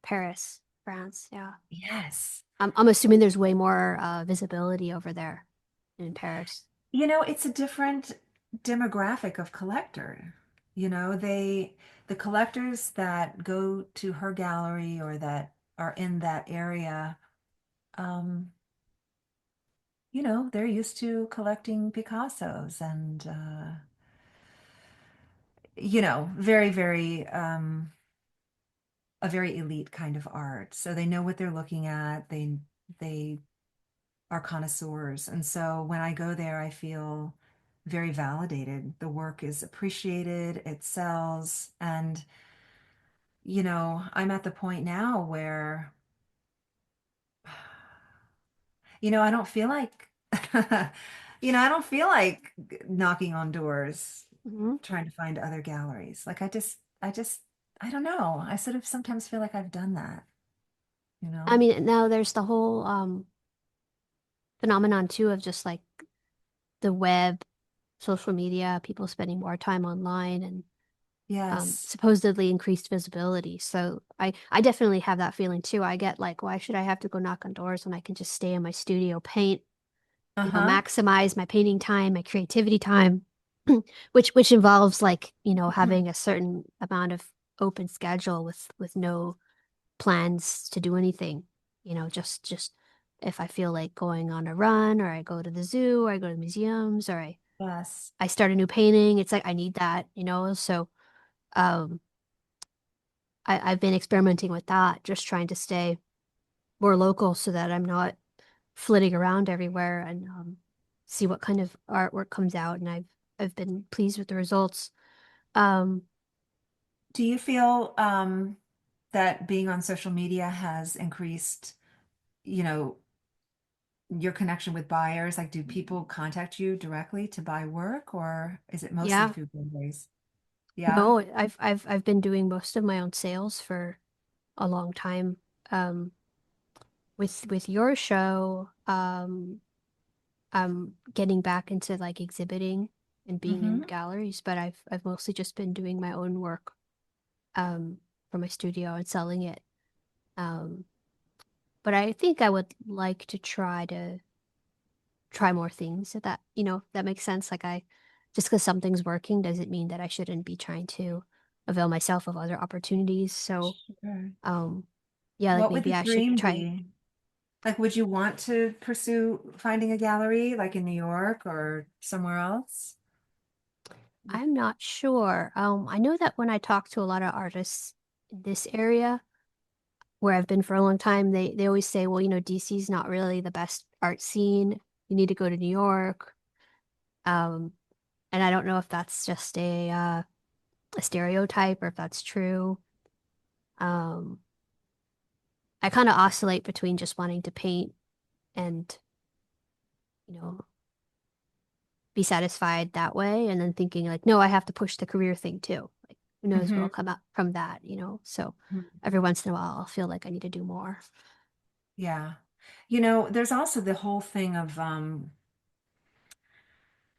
Paris, France. Yeah. Yes. I'm assuming there's way more visibility over there in Paris. It's a different demographic of collector. The collectors that go to her gallery or that are in that area, um, they're used to collecting Picassos and, very, very, a very elite kind of art. So they know what they're looking at. They are connoisseurs. And so when I go there, I feel very validated. The work is appreciated, it sells. And, I'm at the point now where, I don't feel like, I don't feel like knocking on doors Hmm. trying to find other galleries. Like I just, I don't know. I sort of sometimes feel like I've done that. you I know? mean, now there's the whole phenomenon too of just like the web, social media, people spending more time online and Yes. supposedly increased visibility. So I definitely have that feeling too. I get like, why should I have to go knock on doors when I can just stay in my studio, paint, Uh-huh. maximize my painting time, my creativity time, which involves like, having a certain amount of open schedule with no plans to do anything. Just if I feel like going on a run or I go to the zoo or I go to museums or Yes. I start a new painting, it's like I need that. So um I've been experimenting with that, just trying to stay more local so that I'm not flitting around everywhere and see what kind of artwork comes out. And I've been pleased with the results. Um, Do you feel that being on social media has increased, you know, your connection with buyers? Like, do people contact you directly to buy work, or is it mostly yeah, through giveaways? Yeah. no, I've been doing most of my own sales for a long time. Um, with your show, I'm getting back into like exhibiting and being in Mm-hmm. galleries, but I've mostly just been doing my own work um for my studio and selling it. Um, but I think I would like to try more things if that makes sense. Like I just because something's working doesn't mean that I shouldn't be trying to avail myself of other opportunities. So Sure. um yeah, like What would maybe the I should dream try. be? Like, would you want to pursue finding a gallery like in New York or somewhere else? I'm not sure. I know that when I talk to a lot of artists in this area where I've been for a long time, they always say, well, DC's not really the best art scene. You need to go to New York. Um, and I don't know if that's just a stereotype or if that's true. Um, I kind of oscillate between just wanting to paint and, you know, be satisfied that way and then thinking like, no, I have to push the career thing too. Like, who knows Hmm. what'll come out from that? So every once in a while, I'll feel like I need to do more. Yeah. There's also the whole thing of,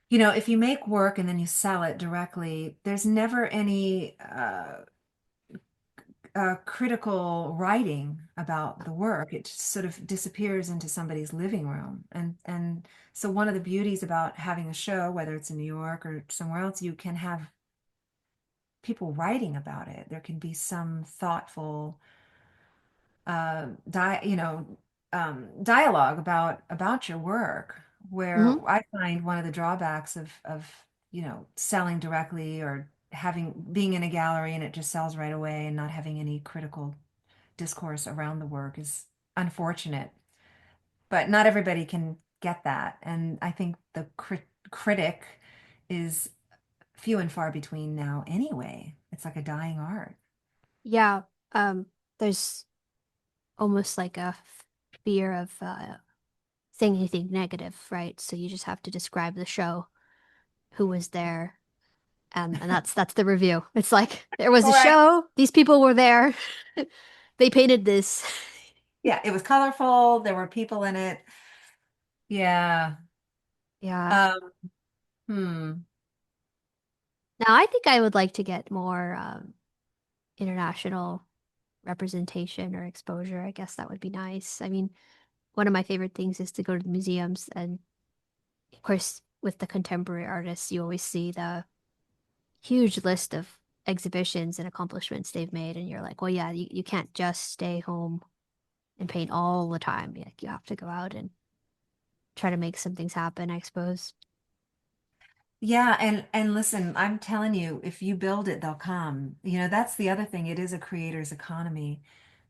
if you make work and then you sell it directly, there's never any critical writing about the work. It just sort of disappears into somebody's living room. And so one of the beauties about having a show, whether it's in New York or somewhere else, you can have people writing about it. There can be some thoughtful dialogue about your work, where Hmm. I find one of the drawbacks of selling directly or being in a gallery and it just sells right away and not having any critical discourse around the work is unfortunate. But not everybody can get that, and I think the critic is few and far between now anyway. It's like a dying art. Yeah. There's almost like a fear of saying anything negative, right? So you just have to describe the show, who was there, and that's the review. It's like there was a Correct. show, these people were there, they painted this. Yeah, it was colorful. There were people in it. Yeah. Yeah. Um, hmm. Now I think I would like to get more international representation or exposure. I guess that would be nice. I mean, one of my favorite things is to go to the museums, and of course, with the contemporary artists, you always see the huge list of exhibitions and accomplishments they've made, and you're like, well, yeah, you can't just stay home and paint all the time. Like you have to go out and try to make some things happen, I suppose. Yeah, and listen, I'm telling you, if you build it, they'll come. That's the other thing. It is a creator's economy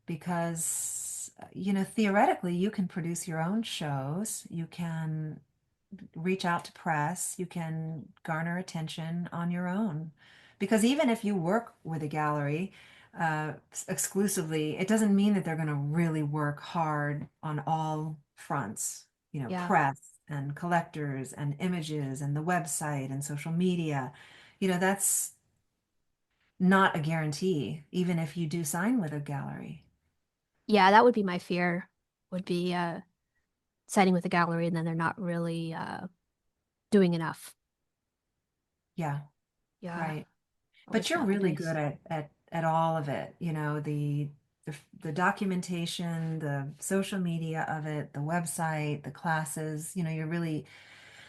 because, theoretically, you can produce your own shows. You can reach out to press, you can garner attention on your own. Because even if you work with a gallery exclusively, it doesn't mean that they're going to really work hard on all fronts, Yeah. press and collectors and images and the website and social media. That's not a guarantee, even if you do sign with a gallery. Yeah, that would be my fear, would be signing with a gallery and then they're not really doing enough. Yeah, Yeah, right. I But wish you're that were the really good case. at all of it, the documentation, the social media of it, the website, the classes, you're really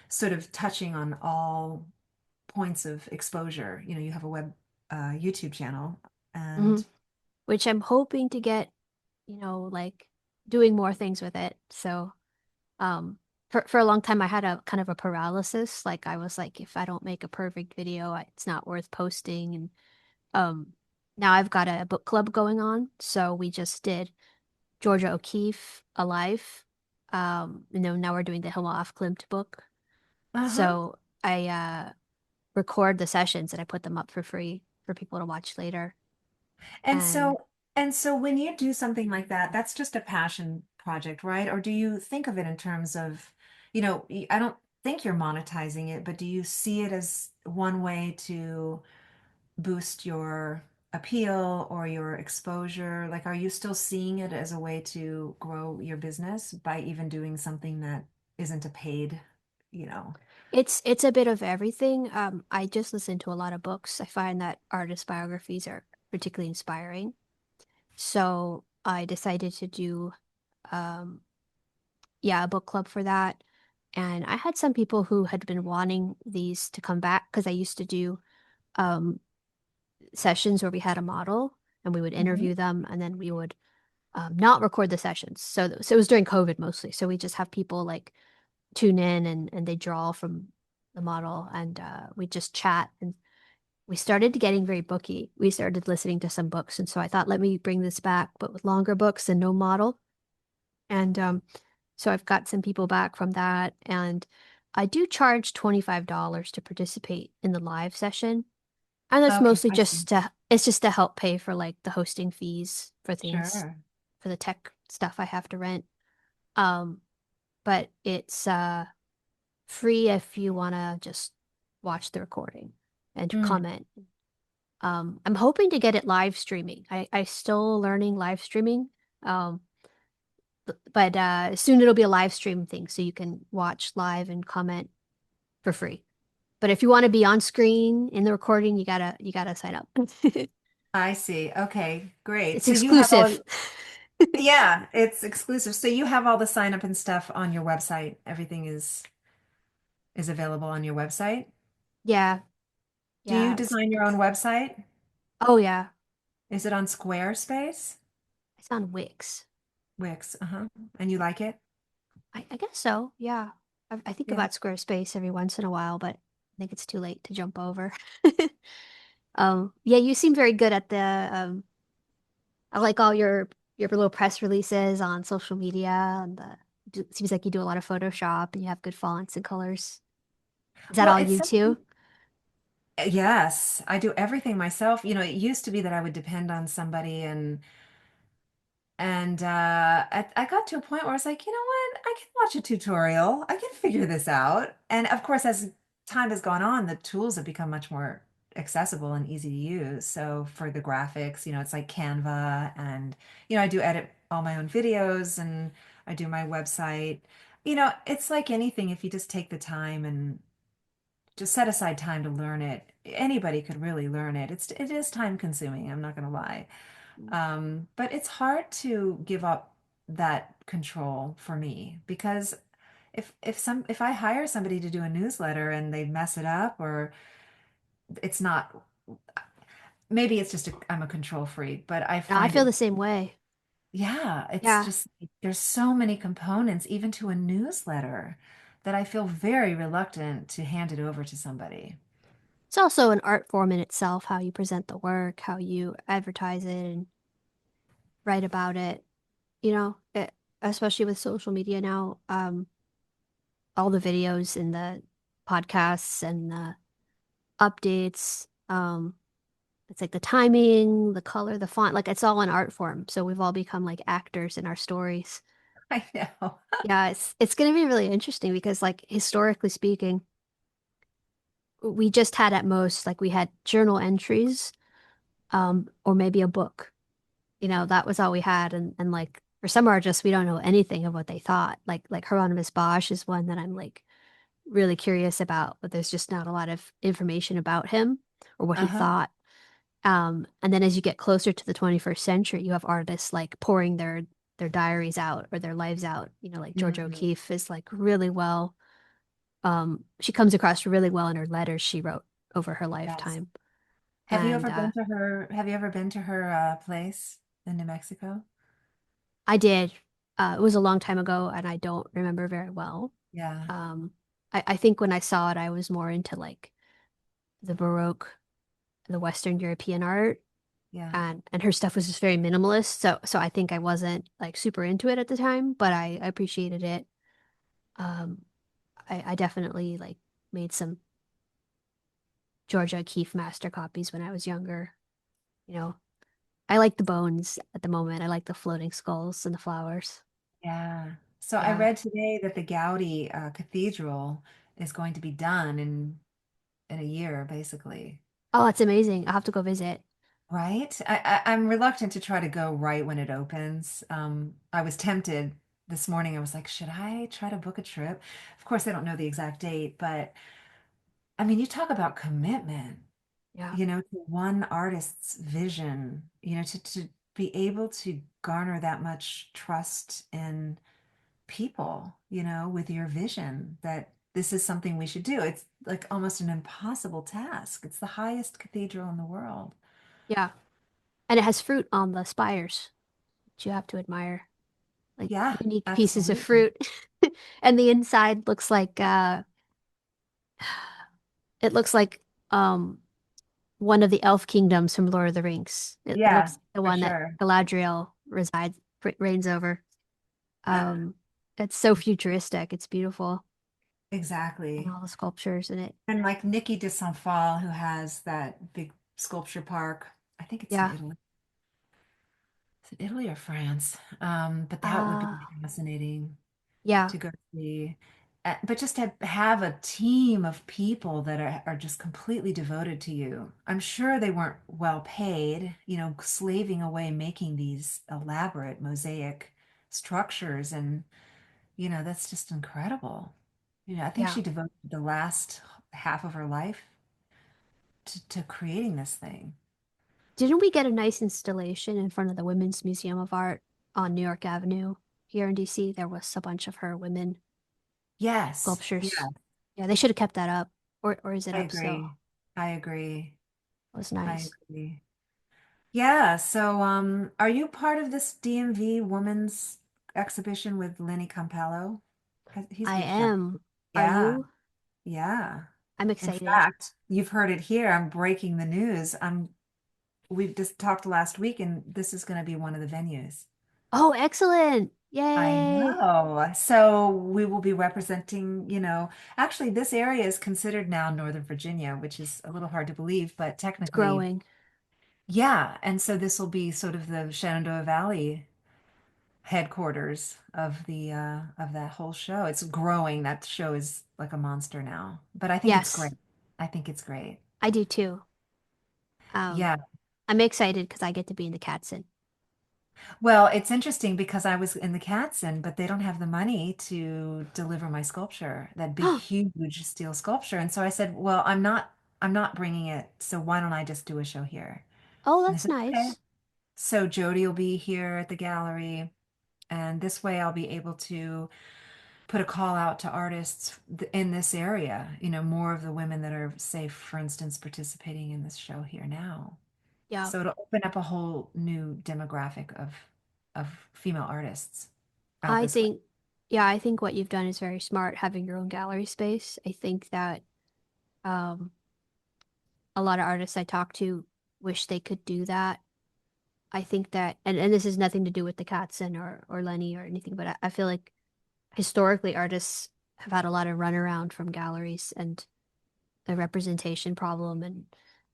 sort of touching on all points of exposure. You have a web YouTube channel Hmm. and Which I'm hoping to get, like doing more things with it. So, um, for a long time, I had a kind of a paralysis. Like I was like, if I don't make a perfect video, it's not worth posting. And um, now I've got a book club going on. So we just did Georgia O'Keeffe Alive. And then now we're doing the Hilma af Klint book. uh-huh. So I record the sessions and I put them up for free for people to watch later. And And so and so when you do something like that, that's just a passion project, right? Or do you think of it in terms of, I don't think you're monetizing it, but do you see it as one way to boost your appeal or your exposure? Like, are you still seeing it as a way to grow your business by even doing something that isn't a paid, you know? it's a bit of everything. I just listen to a lot of books. I find that artist biographies are particularly inspiring. So I decided to do um yeah, a book club for that. And I had some people who had been wanting these to come back because I used to do um sessions where we had a model and we would Mhm. interview them and then we would not record the sessions. So it was during COVID mostly. So we just have people like tune in and they draw from the model and we just chat and we started getting very booky. We started listening to some books. And so I thought, let me bring this back, but with longer books and no model. And so I've got some people back from that. And I do charge $25 to participate in the live session. And that's Okay, mostly I see. it's just to help pay for like the hosting fees for things, Sure. for the tech stuff I have to rent. Um, but it's free if you want to just watch the recording and Mm, comment. I'm hoping to get it live streaming. I still learning live streaming. Um, but soon it'll be a live stream thing, so you can watch live and comment for free. But if you want to be on screen in the recording, you gotta sign up. I see. Okay, great. It's So you have exclusive. all, yeah, it's exclusive. So you have all the sign up and stuff on your website. Everything is available on your website. Yeah, Do you yeah. design your own website? Oh yeah. Is it on Squarespace? It's on Wix. Wix, uh-huh. And you like it? I guess so. Yeah. I think Yeah. about Squarespace every once in a while, but I think it's too late to jump over. Yeah, you seem very good at the I like all your little press releases on social media and it seems like you do a lot of Photoshop and you have good fonts and colors. Is that Well, all it's you too? something, yes, I do everything myself. It used to be that I would depend on somebody and I got to a point where I was like, you know what? I can watch a tutorial. I can figure this out. And of course, as time has gone on, the tools have become much more accessible and easy to use. So for the graphics, it's like Canva and, I do edit all my own videos and I do my website. It's like anything, if you just take the time and just set aside time to learn it, anybody could really learn it. It is time consuming, I'm not going to lie. But it's hard to give up that control for me because if I hire somebody to do a newsletter and they mess it up or it's not, maybe it's just I'm a control freak, but I No, I find feel it, the same way. yeah, it's Yeah. just there's so many components even to a newsletter that I feel very reluctant to hand it over to somebody. It's also an art form in itself, how you present the work, how you advertise it and write about it, especially with social media now. All the videos and the podcasts and the updates. It's like the timing, the color, the font, like it's all an art form. So we've all become like actors in our stories. I know. Yeah, it's gonna be really interesting because like historically speaking, we just had at most like we had journal entries, or maybe a book. that was all we had. And like for some artists, we don't know anything of what they thought. Like Hieronymus Bosch is one that I'm like really curious about, but there's just not a lot of information about him or what he Uh-huh. thought. And then as you get closer to the 21st century, you have artists like pouring their diaries out or their lives out. Like Georgia Mhm. O'Keeffe is like really well. She comes across really well in her letters she wrote over her Yes. lifetime. Have you And ever been to her, have you ever been to her place in New Mexico? I did. It was a long time ago, and I don't remember very well. Yeah. Um, I think when I saw it, I was more into like the Baroque, the Western European art, Yeah. and her stuff was just very minimalist. So I think I wasn't like super into it at the time, but I appreciated it. Um, I definitely like made some Georgia O'Keeffe master copies when I was younger. You know, I like the bones at the moment. I like the floating skulls and the flowers. Yeah. So I Yeah. read today that the Gaudi Cathedral is going to be done in a year, basically. Oh, that's amazing. I'll have to go visit. Right? I'm reluctant to try to go right when it opens. I was tempted this morning. I was like, should I try to book a trip? Of course, I don't know the exact date, but I mean, you talk about commitment, Yeah. to one artist's vision, to be able to garner that much trust in people, with your vision that this is something we should do. It's like almost an impossible task. It's the highest cathedral in the world. Yeah. And it has fruit on the spires, which you have to admire. Like Yeah, unique pieces of absolutely. fruit. And the inside looks like it looks like one of the elf kingdoms from Lord of the Rings. It Yeah, looks like the for one that sure. Galadriel reigns over. Um it's so futuristic. It's beautiful. And Exactly. all the sculptures in it. And like Nikki de Saint-Phal, who has that big sculpture park, I think it's in Yeah. Italy. Is it Italy or France? But that would Uh be fascinating yeah. to go see. But just to have a team of people that are just completely devoted to you. I'm sure they weren't well paid, slaving away making these elaborate mosaic structures. And, that's just incredible. I think Yeah. she devoted the last half of her life to creating this thing. Didn't we get a nice installation in front of the Women's Museum of Art on New York Avenue here in DC? There was a bunch of her women Yes, sculptures. yeah, Yeah, they should have kept that up. Or is it I up still? agree. I agree. It was I nice. agree. Yeah, so are you part of this DMV Women's exhibition with Lenny Campello? He's a I good friend. am. Are Yeah, you? yeah. I'm In excited. fact, you've heard it here. I'm breaking the news. We've just talked last week and this is going to be one of the venues. Oh, excellent. I Yay. know. So we will be representing, actually this area is considered now Northern Virginia, which is a little hard to believe, but It's technically, growing. yeah. And so this will be sort of the Shenandoah Valley headquarters of that whole show. It's growing. That show is like a monster now. But I think it's Yes, great. I think it's great. I do too. Um, Yeah. I'm excited because I get to be in the Katzen. Well, it's interesting because I was in the Katzen, but they don't have the money to deliver my sculpture, that big, huge steel sculpture. And so I said, well, I'm not bringing it. So why don't I just do a show here? Oh, And they that's said, okay. nice. So Jody will be here at the gallery, and this way I'll be able to put a call out to artists in this area, more of the women that are, say, for instance, participating in this show here now. Yeah. So it'll open up a whole new demographic of female artists out I this way. think, yeah, I think what you've done is very smart having your own gallery space. I think that um, a lot of artists I talk to wish they could do that. I think that, and this has nothing to do with the Katzen or Lenny or anything, but I feel like historically artists have had a lot of runaround from galleries and the representation problem. And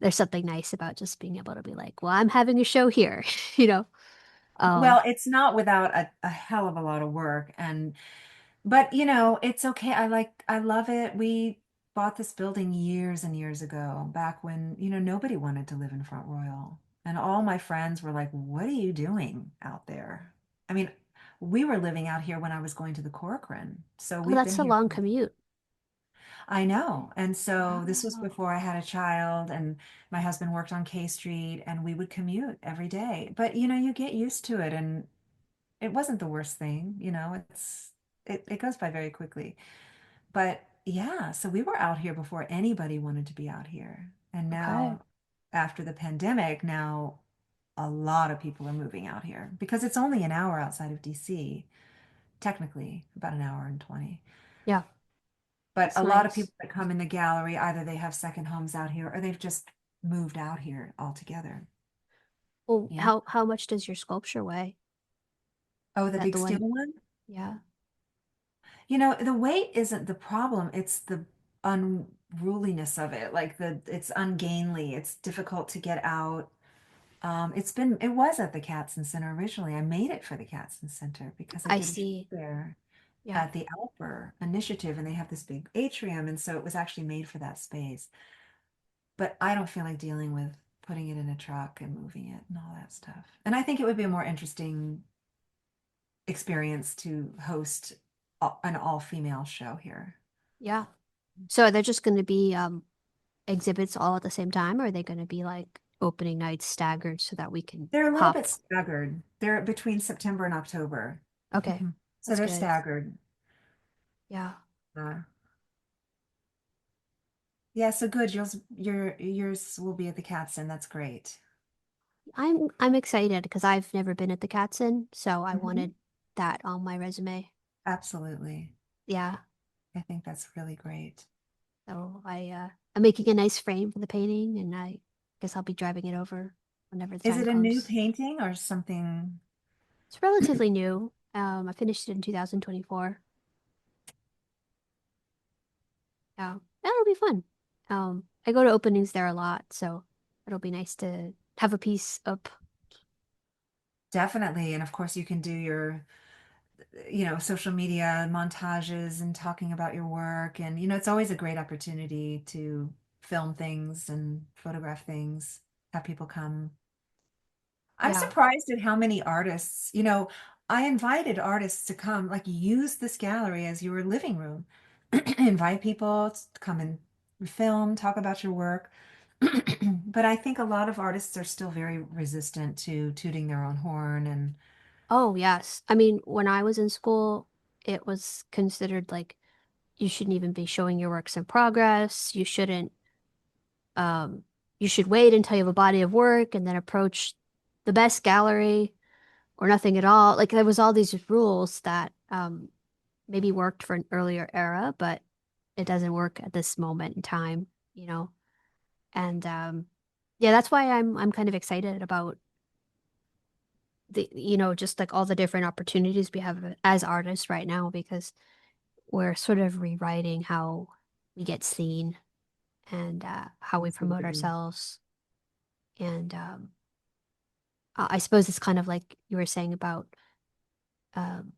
there's something nice about just being able to be like, well, I'm having a show here, you know? Um, Well, it's not without a hell of a lot of work. But it's okay. I love it. We bought this building years and years ago, back when, nobody wanted to live in Front Royal. And all my friends were like, "What are you doing out there?" I mean, we were living out here when I was going to the Corcoran. So Oh, we've been that's a here. long commute. I know. And so this was Wow. before I had a child, and my husband worked on K Street, and we would commute every day. But you get used to it, and it wasn't the worst thing, it goes by very quickly. But yeah, so we were out here before anybody wanted to be out here. And Okay. now after the pandemic, now a lot of people are moving out here because it's only an hour outside of DC, technically about an hour and 20. Yeah, But it's a lot of nice. people that come in the gallery, either they have second homes out here or they've just moved out here altogether. Well, Yeah. how much does your sculpture weigh? Oh, Is the that big the steel one? one? Yeah, The weight isn't the problem. It's the unruliness of it. It's ungainly. It's difficult to get out. It was at the Katzen Center originally. I made it for the Katzen Center because I I did a show see. there Yeah, at the Alper Initiative, and they have this big atrium, and so it was actually made for that space. But I don't feel like dealing with putting it in a truck and moving it and all that stuff. And I think it would be a more interesting experience to host an all-female show here. yeah. So are there just going to be exhibits all at the same time, or are they going to be like opening nights staggered so that we can They're a little hop? bit staggered. They're between September and October. Okay, Mhm. So that's they're good. staggered. Yeah. Uh, yeah, so good. Yours will be at the Katzen. That's great. I'm excited because I've never been at the Katzen, so I Mhm. wanted that on my resume. Absolutely. Yeah. I think that's really great. So I'm making a nice frame for the painting, and I guess I'll be driving it over whenever the Is time it a new comes. painting or something? It's relatively new. I finished it in 2024. Yeah, that'll be fun. I go to openings there a lot, so it'll be nice to have a piece up. Definitely. And of course, you can do your, social media montages and talking about your work. And, it's always a great opportunity to film things and photograph things, have people come. I'm Yeah. surprised at how many artists, I invited artists to come, like use this gallery as your living room. Invite people to come and film, talk about your work. But I think a lot of artists are still very resistant to tooting their own horn and Oh, yes. I mean, when I was in school, it was considered like you shouldn't even be showing your works in progress. Um, you should wait until you have a body of work and then approach the best gallery or nothing at all. Like there was all these rules that maybe worked for an earlier era, but it doesn't work at this moment in time, you know. And yeah, that's why I'm kind of excited about just like all the different opportunities we have as artists right now because we're sort of rewriting how we get seen and how we promote absolutely. ourselves. And I suppose it's kind of like you were saying about um,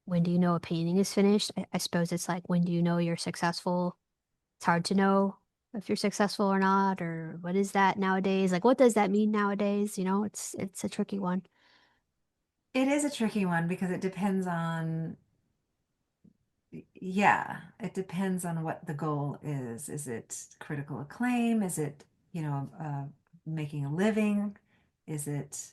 when do you know a painting is finished? I suppose it's like when do you know you're successful? It's hard to know if you're successful or not, or what is that nowadays? Like, what does that mean nowadays? It's a tricky one. It is a tricky one because it depends on what the goal is. Is it critical acclaim? Is it, making a living? Is it,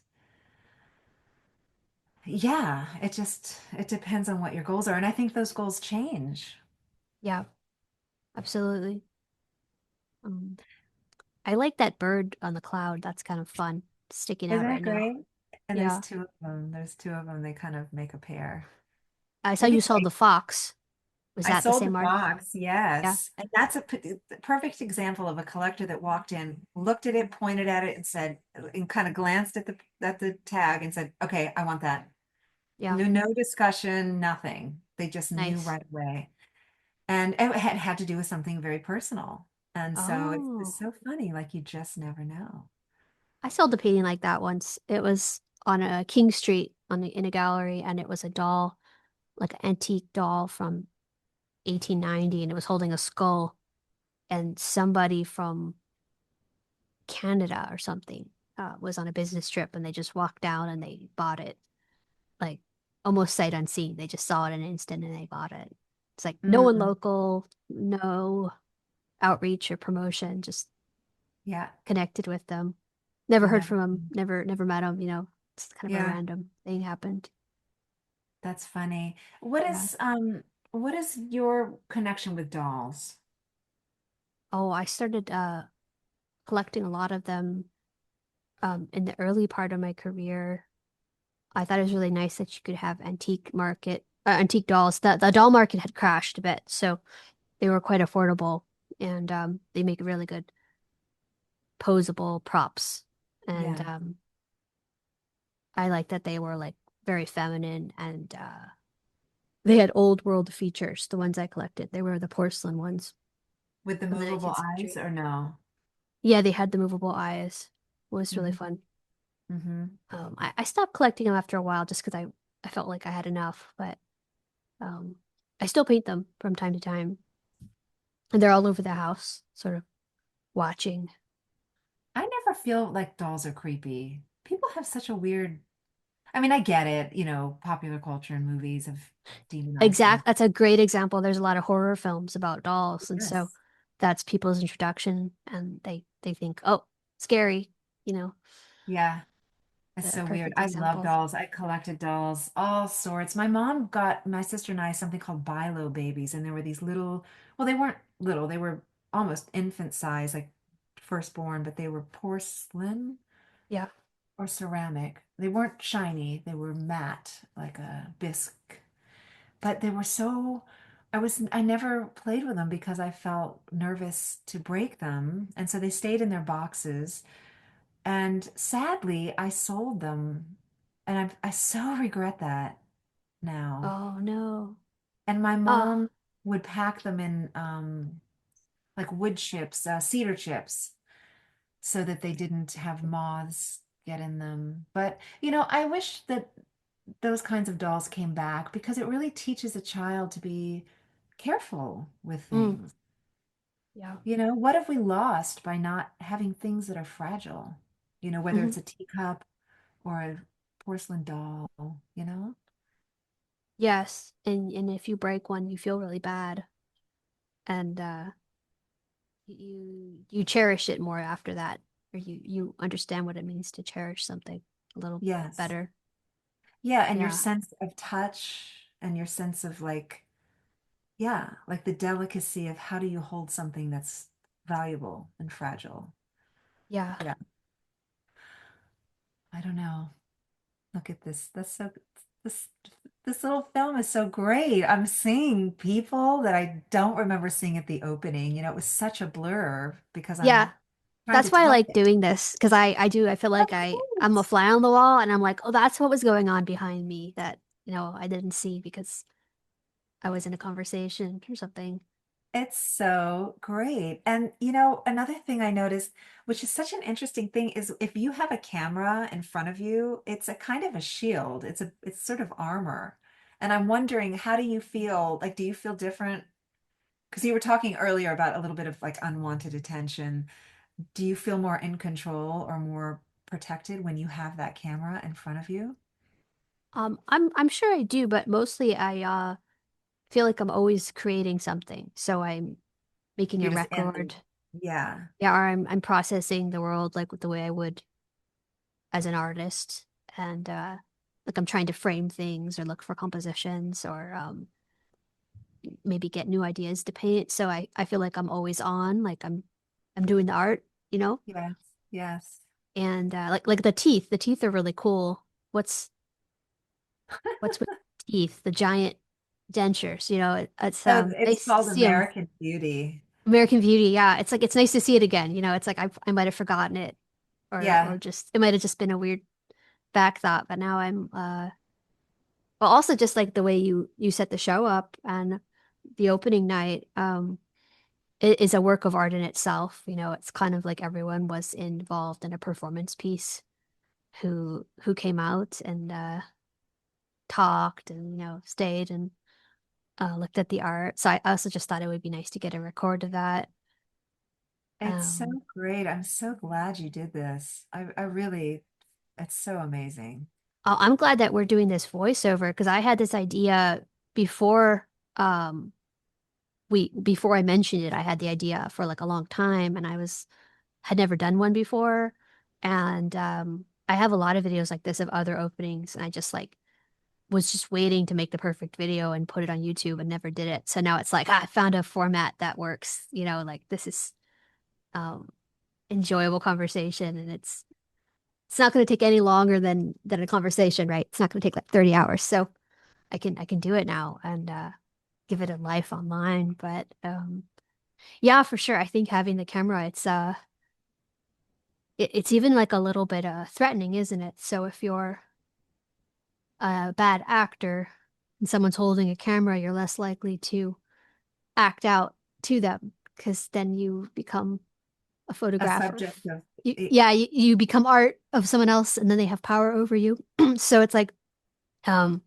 yeah, it depends on what your goals are. And I think those goals change. Yeah, absolutely. Um, I like that bird on the cloud. That's kind of fun, sticking out Isn't right it now. great? And there's Yeah. two of them. There's two of them. They kind of make a pair. I saw It'd you be sold great. the fox. Was I that the sold the same art? box, Yeah. yes. And that's a perfect example of a collector that walked in, looked at it, pointed at it, and said, and kind of glanced at the tag and said, "Okay, I want that." Yeah. No discussion, nothing. They just knew Nice. right away. And it had to do with something very personal. And so it's Oh, so funny, like you just never know. I sold a painting like that once. It was on a King Street in a gallery, and it was a doll, like an antique doll from 1890, and it was holding a skull. And somebody from Canada or something was on a business trip and they just walked down and they bought it like almost sight unseen. They just saw it in an instant and they bought it. It's like no one Mm, local, no outreach or promotion, just yeah. connected with them. Never You heard never. from them, never met them, It's kind of a Yeah, random thing happened. that's funny. Yeah. What is your connection with dolls? Oh, I started collecting a lot of them in the early part of my career. I thought it was really nice that you could have antique dolls. The doll market had crashed a bit, so they were quite affordable, and they make really good posable props. And Yeah, I like that they were like very feminine and they had old world features. The ones I collected, they were the porcelain ones with the from the movable 19th eyes century. or no? Yeah, they had the movable eyes. It was really Mm-hmm. fun. Mm-hmm. I stopped collecting them after a while just because I felt like I had enough, but um, I still paint them from time to time. And they're all over the house, sort of watching. I never feel like dolls are creepy. People have such a weird, I mean, I get it, popular culture and movies have demonized them. That's a great example. There's a lot of horror films about dolls, and so Yes. that's people's introduction, and they think, oh, scary, you know, Yeah. It's the so weird. perfect I love example. dolls. I collected dolls, all sorts. My mom got my sister and I something called Bilo babies, and there were these little, well, they weren't little, they were almost infant size, like firstborn, but they were porcelain Yeah. or ceramic. They weren't shiny, they were matte, like a bisque. But they were so, I never played with them because I felt nervous to break them. And so they stayed in their boxes. And sadly, I sold them. And I so regret that now. Oh no. And my Oh, mom would pack them in like wood chips, cedar chips, so that they didn't have moths get in them. But, I wish that those kinds of dolls came back because it really teaches a child to be careful with mm, things. yeah. What have we lost by not having things that are fragile? Whether Hmm. it's a teacup or a porcelain doll, you know? Yes, and if you break one, you feel really bad, and you cherish it more after that, or you understand what it means to cherish something a little Yes. better. Yeah, and your Yeah. sense of touch and your sense of like, yeah, like the delicacy of how do you hold something that's valuable and fragile. Yeah. Yeah, I don't know. Look at this. This this little film is so great. I'm seeing people that I don't remember seeing at the opening. It was such a blur because Yeah. I'm trying to That's why I tell like it. doing this because I feel Of like I'm a course. fly on the wall and I'm like, oh, that's what was going on behind me that, I didn't see because I was in a conversation or something. It's so great. And another thing I noticed, which is such an interesting thing, is if you have a camera in front of you, it's a kind of a shield. It's sort of armor. And I'm wondering, how do you feel? Like, do you feel different? Because you were talking earlier about a little bit of like unwanted attention. Do you feel more in control or more protected when you have that camera in front of you? I'm sure I do, but mostly I feel like I'm always creating something. So I'm making a You're just in record. yeah. Yeah, or I'm processing the world like with the way I would as an artist. And like I'm trying to frame things or look for compositions or maybe get new ideas to paint. So I feel like I'm always on, like I'm doing the art, you know? Yes. Yes. And like the teeth are really cool. What's with teeth? The giant dentures, it's Oh, it's nice to called see them. American Beauty. American Beauty, yeah. It's like it's nice to see it again, It's like I might have forgotten it or Yeah. just it might have just been a weird back thought, but now I'm well also just like the way you set the show up and the opening night it is a work of art in itself. It's kind of like everyone was involved in a performance piece who came out and talked and stayed and looked at the art. So I also just thought it would be nice to get a record of that. It's so Um, great. I'm so glad you did this. I really, it's so amazing. I'm glad that we're doing this voiceover because I had this idea before um before I mentioned it. I had the idea for like a long time, and had never done one before. And I have a lot of videos like this of other openings, and I just like was just waiting to make the perfect video and put it on YouTube and never did it. So now it's like, I found a format that works, like this is um enjoyable conversation, and it's not going to take any longer than a conversation, right? It's not going to take like 30 hours. So I can do it now and give it a life online. But yeah, for sure. I think having the camera, it's even like a little bit threatening, isn't it? So if you're a bad actor and someone's holding a camera, you're less likely to act out to them because then you become a A photograph of subject of, you become art of someone else and then they have power over you. So it's like um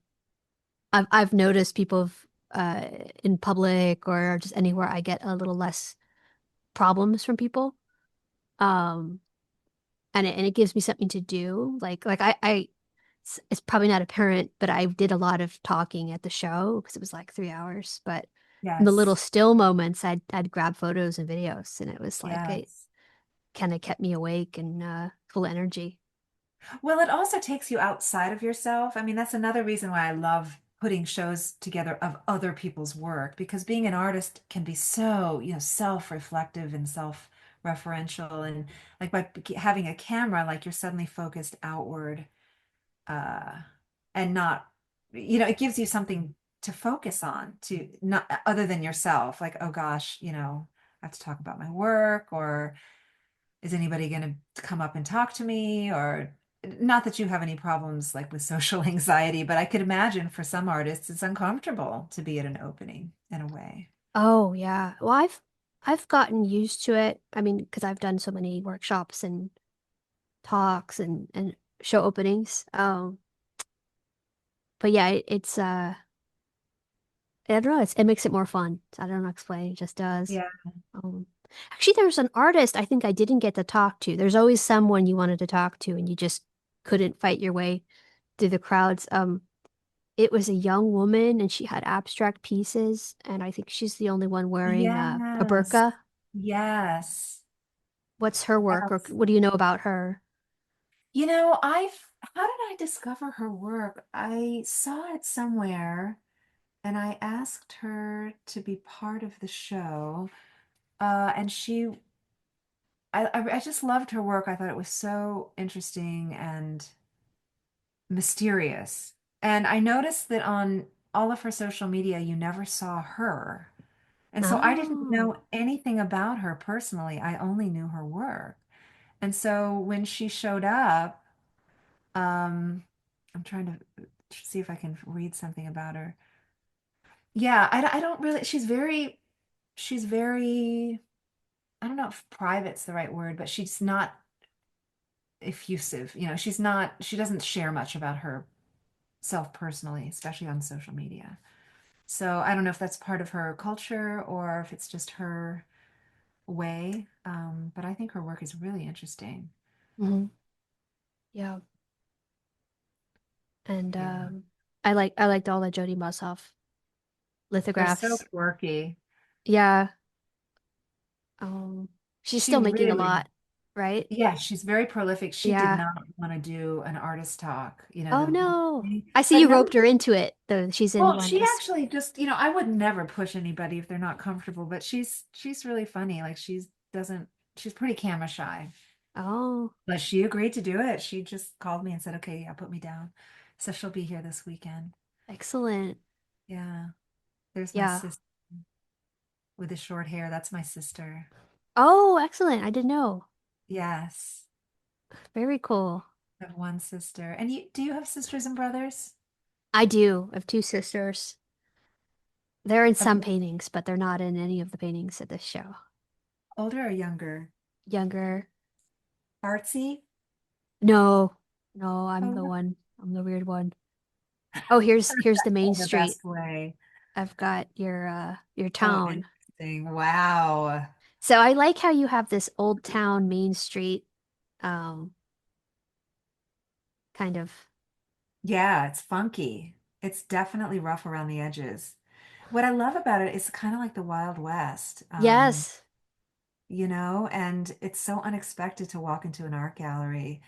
I've noticed people uh in public or just anywhere I get a little less problems from people. Um and it gives me something to do. Like I it's probably not apparent, but I did a lot of talking at the show because it was like 3 hours. But in the little yes, still moments, I'd grab photos and videos, and it was like it yes. kind of kept me awake and full of energy. Well, it also takes you outside of yourself. I mean, that's another reason why I love putting shows together of other people's work, because being an artist can be so, self-reflective and self-referential. And like by having a camera, like you're suddenly focused outward, uh, and not, it gives you something to focus on, to not other than yourself. Like, oh gosh, I have to talk about my work, or is anybody going to come up and talk to me? Or not that you have any problems like with social anxiety, but I could imagine for some artists it's uncomfortable to be at an opening in a way. Oh yeah. Well, I've gotten used to it. I mean, because I've done so many workshops and talks and show openings. But yeah, I don't know, it makes it more fun. I don't know, explain, it just does. Yeah. Um, Actually, there's an artist I think I didn't get to talk to. There's always someone you wanted to talk to and you just couldn't fight your way through the crowds. It was a young woman and she had abstract pieces, and I think she's the only one wearing a Yes. burqa. Yes. What's her work, or Yes. what do you know about her? How did I discover her work? I saw it somewhere and I asked her to be part of the show. And I just loved her work. I thought it was so interesting and mysterious. And I noticed that on all of her social media, you never saw her. And so I didn't Oh, know anything about her personally. I only knew her work. And so when she showed up, um, I'm trying to see if I can read something about her. Yeah, I don't really, she's very, I don't know if private's the right word, but she's not effusive. She doesn't share much about herself personally, especially on social media. So I don't know if that's part of her culture or if it's just her way. But I think her work is really interesting. hmm, yeah. And Yeah. I liked all the Jody Mussoff They're so lithographs. quirky. Yeah. Um, she's She still making a really, lot, right? yeah, she's very prolific. She did Yeah. not want to do an artist talk, Oh no. the I see but you no, roped her into it, though. She's in well, one she this. actually just, I would never push anybody if they're not comfortable, but she's really funny. Like she's pretty camera shy. Oh, But she agreed to do it. She just called me and said, okay, yeah, put me down. So she'll be here this weekend. excellent. Yeah. There's my Yeah. sister with the short hair. That's my sister. Oh, excellent. I didn't know. Yes. Very cool. I have one sister. And do you have sisters and brothers? I do. I have two sisters. They're in some Okay. paintings, but they're not in any of the paintings at this show. Older or younger? Younger. Artsy? No, no, I'm Oh, the no. one. I'm the weird one. Oh, here's the main In the street. best way. I've got your Oh, town. interesting. Wow. So I like how you have this old town Main Street um kind of. Yeah, it's funky. It's definitely rough around the edges. What I love about it is kind of like the Wild West, Yes. and it's so unexpected to walk into an art gallery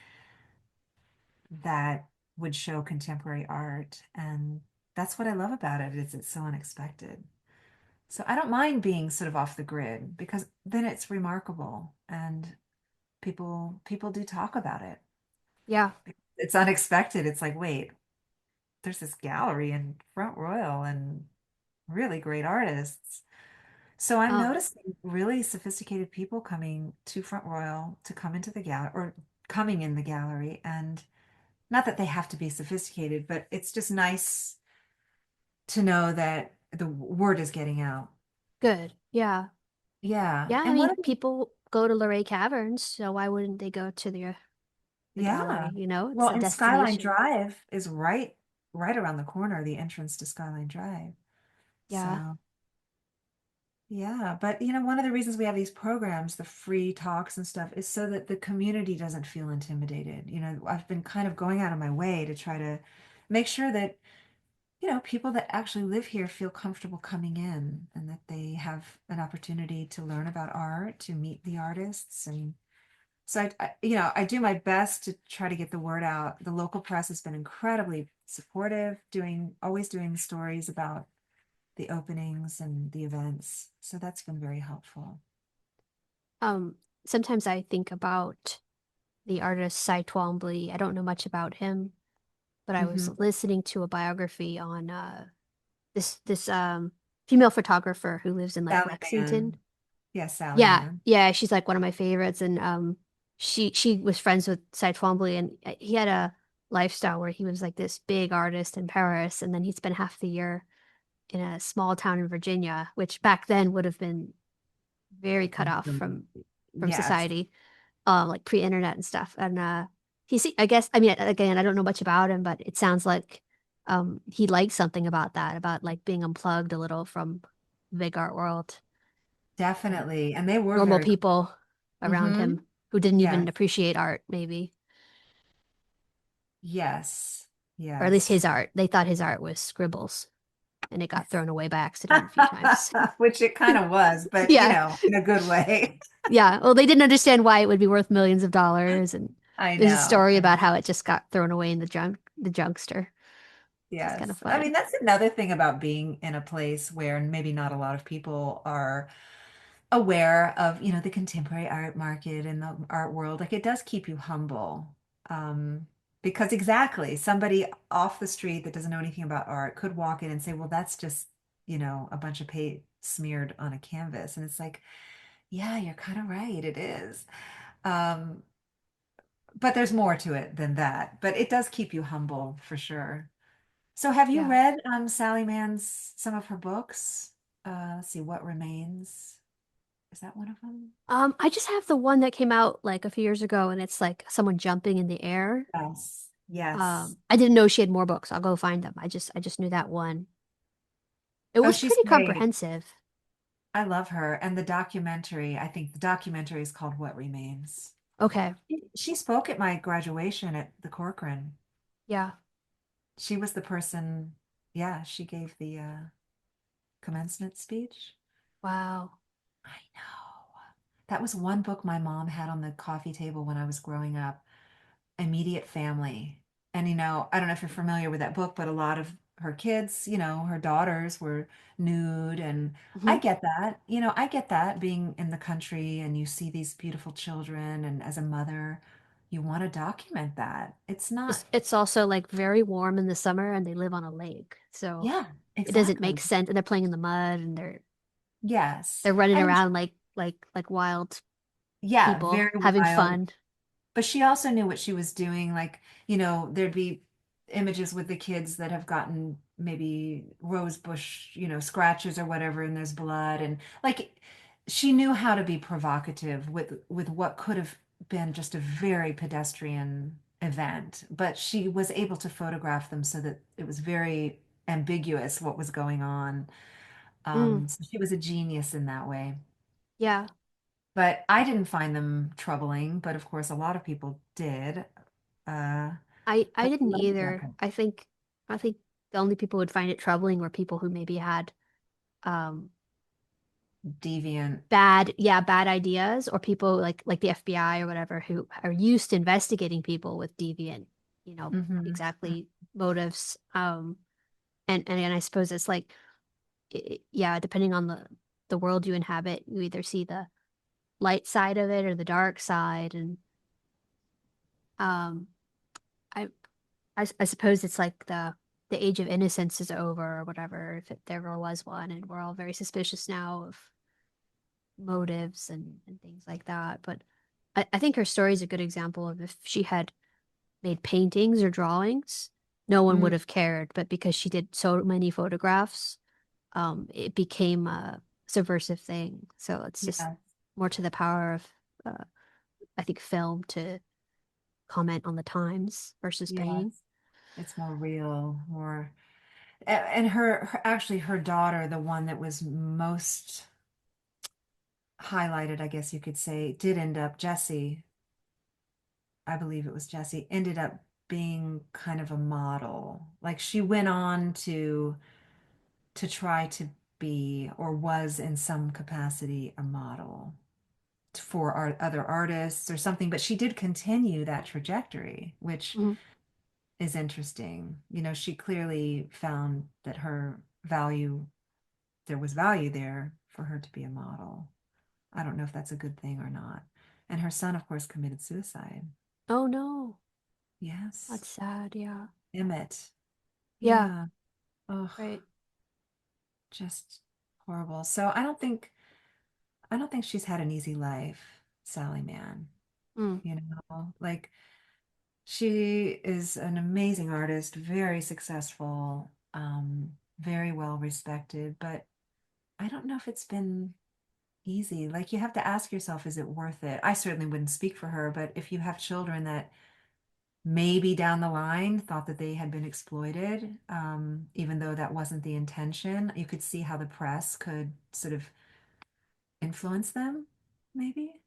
that would show contemporary art. And that's what I love about it, is it's so unexpected. So I don't mind being sort of off the grid because then it's remarkable and people do talk about it. Yeah. It's unexpected. It's like, wait, there's this gallery in Front Royal and really great artists. So I'm Oh, noticing really sophisticated people coming to Front Royal to come into the gallery or coming in the gallery. And not that they have to be sophisticated, but it's just nice to know that the word is getting out. good. Yeah. Yeah. Yeah, I And mean, one of the, people go to Luray Caverns, so why wouldn't they go to the yeah. gallery, you know? It's Well, a and Skyline destination. Drive is right around the corner, the entrance to Skyline Drive. Yeah. So yeah, but one of the reasons we have these programs, the free talks and stuff, is so that the community doesn't feel intimidated. I've been kind of going out of my way to try to make sure that, people that actually live here feel comfortable coming in and that they have an opportunity to learn about art, to meet the artists. And so I do my best to try to get the word out. The local press has been incredibly supportive, always doing stories about the openings and the events. So that's been very helpful. Um, Sometimes I think about the artist Cy Twombly. I don't know much about him, but I was Hmm. listening to a biography on this female photographer who lives in like Sally Lexington. Mann. Yeah, Sally Yeah, Mann. yeah, she's like one of my favorites, and she was friends with Cy Twombly, and he had a lifestyle where he was like this big artist in Paris, and then he'd spend half the year in a small town in Virginia, which back then would have been very cut off Mhm. from Yes, society, like pre-internet and stuff. And I guess, I mean, again, I don't know much about him, but it sounds like he liked something about that, about like being unplugged a little from the big art world and definitely. And they were normal very cool. people around Hmm. him who didn't even Yes, appreciate art, maybe, yes, or at least yes. his art. They thought his art was scribbles, and it got thrown away by accident a few times. Which it kind of was, but Yeah, in a good way. yeah. Well, they didn't understand why it would be worth millions of dollars, and I there's a know. story I about know. how it just got thrown away in the junkster. It's kind of Yes. I mean, funny. that's another thing about being in a place where maybe not a lot of people are aware of, the contemporary art market and the art world. Like it does keep you humble. Um, because exactly, somebody off the street that doesn't know anything about art could walk in and say, well, that's just, a bunch of paint smeared on a canvas. And it's like, yeah, you're kind of right, it is. Um, but there's more to it than that. But it does keep you humble for sure. So have you Yeah. read Sally Mann's some of her books? Let's see, What Remains? Is that one of them? I just have the one that came out like a few years ago, and it's like someone jumping in the air. Yes. Yes. I didn't know she had more books. I'll go find them. I just knew that one. It Oh, was she's pretty great. comprehensive. I love her. And the documentary, I think the documentary is called What Remains. Okay. She spoke at my graduation at the Corcoran. Yeah. She was the person, yeah, she gave the commencement speech. Wow. I know. That was one book my mom had on the coffee table when I was growing up. Immediate Family. And I don't know if you're familiar with that book, but a lot of her kids, her daughters were nude. And Hmm. I get that. I get that being in the country and you see these beautiful children. And as a mother, you want to document that. It's not, It's also like very warm in the summer, and they live on a lake, so yeah, it doesn't exactly. make sense. And they're playing in the mud, and Yes. they're running And around like wild yeah, people very having wild. fun. But she also knew what she was doing. Like, there'd be images with the kids that have gotten maybe rose bush, scratches or whatever, and there's blood. And like she knew how to be provocative with what could have been just a very pedestrian event. But she was able to photograph them so that it was very ambiguous what was going on. Mm, So she was a genius in that way. yeah. but I didn't find them troubling, but of course a lot of people did. I But I didn't love the either. record. I think the only people who would find it troubling were people who maybe had um Deviant. bad ideas, or people like the FBI or whatever who are used to investigating people with deviant, you know, Hmm. exactly motives. And I suppose it's like yeah, depending on the world you inhabit, you either see the light side of it or the dark side. And um I I suppose it's like the age of innocence is over or whatever, if there ever was one, and we're all very suspicious now of motives and things like that. But I think her story is a good example of if she had made paintings or drawings, no one would Mm, have cared. But because she did so many photographs, it became a subversive thing. So it's just yeah, more to the power of, uh, I think, film to comment on the times versus painting. yes. It's more real, more. And actually her daughter, the one that was most highlighted, I guess you could say, did end up, Jessie, I believe it was Jessie, ended up being kind of a model. Like she went on to try to be or was in some capacity a model for other artists or something, but she did continue that trajectory, which Mhm. is interesting. You know, she clearly found that her value, there was value there for her to be a model. I don't know if that's a good thing or not. And her son, of course, committed suicide. Oh no, Yes. that's sad. Yeah. Emmett. Yeah, Yeah. Oh, right. just horrible. So I don't think she's had an easy life, Sally Mann. Mm. You know, like she is an amazing artist, very successful, very well respected, but I don't know if it's been easy. Like you have to ask yourself, is it worth it? I certainly wouldn't speak for her, but if you have children that maybe down the line thought that they had been exploited, even though that wasn't the intention, you could see how the press could sort of influence them, maybe.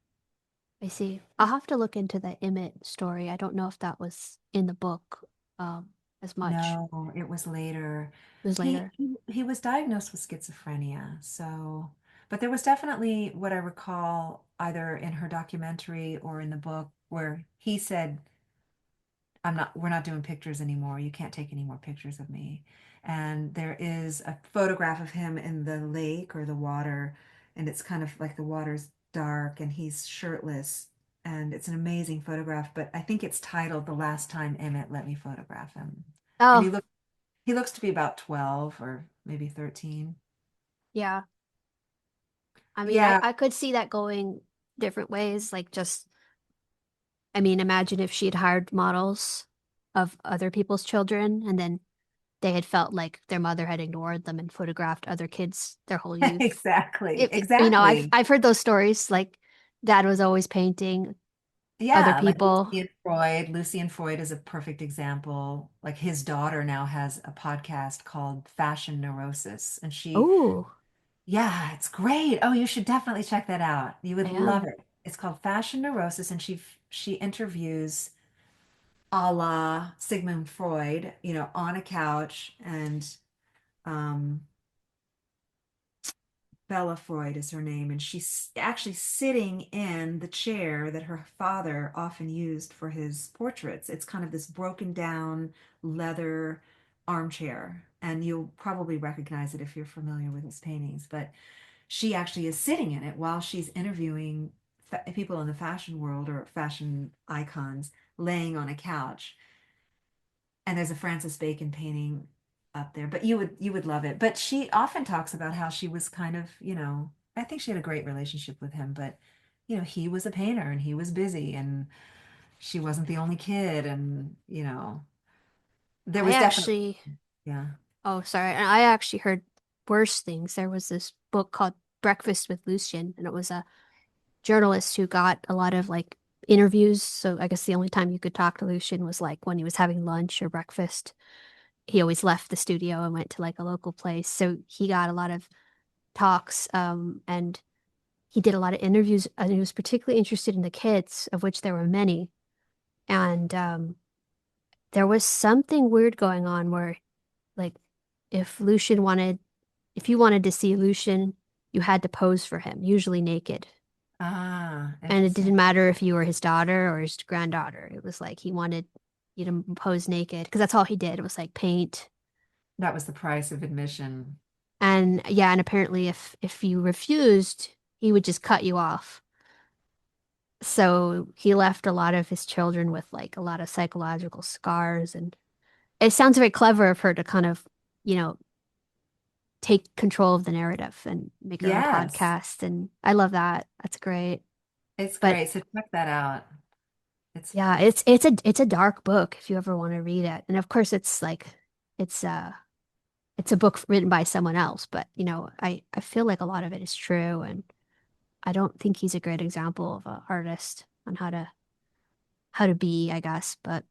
I see. I'll have to look into the Emmett story. I don't know if that was in the book as much. No, it was later. It was later. He was diagnosed with schizophrenia. So, but there was definitely what I recall either in her documentary or in the book where he said, we're not doing pictures anymore. You can't take any more pictures of me. And there is a photograph of him in the lake or the water, and it's kind of like the water's dark and he's shirtless. And it's an amazing photograph, but I think it's titled The Last Time Emmett Let Me Photograph Him. And Oh, he looks to be about 12 or maybe 13. yeah. I mean, Yeah, I could see that going different ways. Like just, I mean, imagine if she had hired models of other people's children and then they had felt like their mother had ignored them and photographed other kids their whole youth. exactly. I've Exactly. I've heard those stories. Like dad was always painting other Yeah, like people. Lucy and Freud. Lucy and Freud is a perfect example. Like his daughter now has a podcast called Fashion Neurosis. And Oh, yeah, it's great. Oh, you should definitely check that out. You I would love am. it. It's called Fashion Neurosis, and she interviews a la Sigmund Freud, you know, on a couch, and um Bella Freud is her name, and she's actually sitting in the chair that her father often used for his portraits. It's kind of this broken down leather armchair, and you'll probably recognize it if you're familiar with his paintings. But she actually is sitting in it while she's interviewing people in the fashion world or fashion icons laying on a couch. And there's a Francis Bacon painting up there, but you would love it. But she often talks about how she was kind of, you know, I think she had a great relationship with him, but you know, he was a painter and he was busy and she wasn't the only kid and, you know, there I was definitely, actually, yeah. oh, sorry. And I actually heard worse things. There was this book called Breakfast with Lucian, and it was a journalist who got a lot of like interviews. So I guess the only time you could talk to Lucian was like when he was having lunch or breakfast. He always left the studio and went to like a local place. So he got a lot of talks. And he did a lot of interviews and he was particularly interested in the kids, of which there were many. And there was something weird going on where, like, if Lucian wanted, if you wanted to see Lucian, you had to pose for him, usually naked. Ah, And it interesting. didn't matter if you were his daughter or his granddaughter. It was like he wanted you to pose naked because that's all he did. It was like paint. That was the price of admission. And yeah, and apparently if you refused, he would just cut you off. So he left a lot of his children with like a lot of psychological scars. And it sounds very clever of her to kind of, you know, take control of the narrative and make her own Yes, podcast. And I love that. That's great. it's But great. So check that out. yeah, It's it's a dark book if you ever want to read it. And of course it's like it's it's a book written by someone else, but you know, I feel like a lot of it is true and I don't think he's a great example of an artist on how to be, I guess. But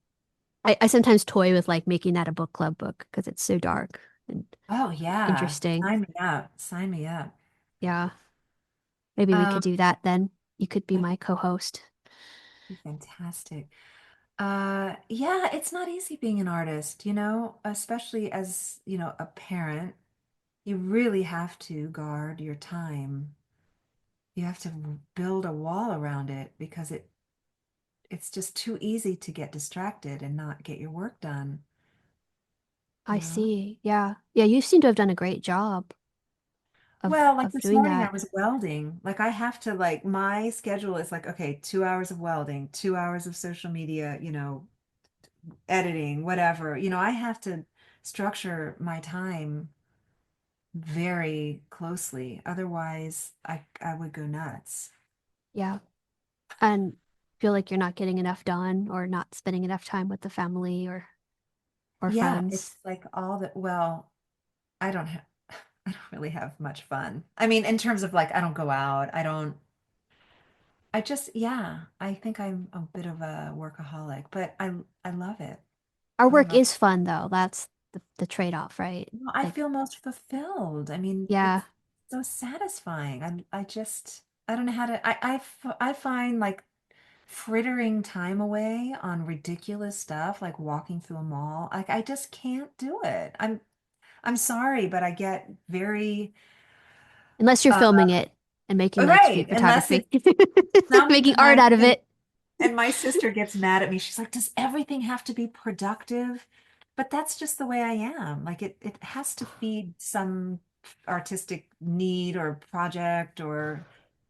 I sometimes toy with like making that a book club book because it's so dark and oh yeah. interesting. Sign me up. Sign me up. Yeah, maybe we Um, could do that then. You could be that'd my co-host. be fantastic. Yeah, it's not easy being an artist, especially as, a parent. You really have to guard your time. You have to build a wall around it because it's just too easy to get distracted and not get your work done, you I know? see. Yeah. Yeah, you seem to have done a great job Well, like of this doing morning I that. was welding. Like I have to like my schedule is like, okay, 2 hours of welding, 2 hours of social media, editing, whatever. I have to structure my time very closely. Otherwise, I would go nuts. Yeah. And feel like you're not getting enough done or not spending enough time with the family or Yeah, it's friends. like all that. Well, I don't have, I don't really have much fun. I mean, in terms of like, I don't go out. I just, yeah, I think I'm a bit of a workaholic, but I love it. Our I work love, is fun though. That's the trade-off, right? I Like, feel most fulfilled. I mean, yeah, it's so satisfying. I don't know how to, I find like frittering time away on ridiculous stuff, like walking through a mall. Like, I just can't do it. I'm sorry, but I get very, unless you're uh, filming it and making like right, street unless photography, it's making art sometimes, out of it. and my sister gets mad at me. She's like, "Does everything have to be productive?" But that's just the way I am. Like it has to feed some artistic need or project, or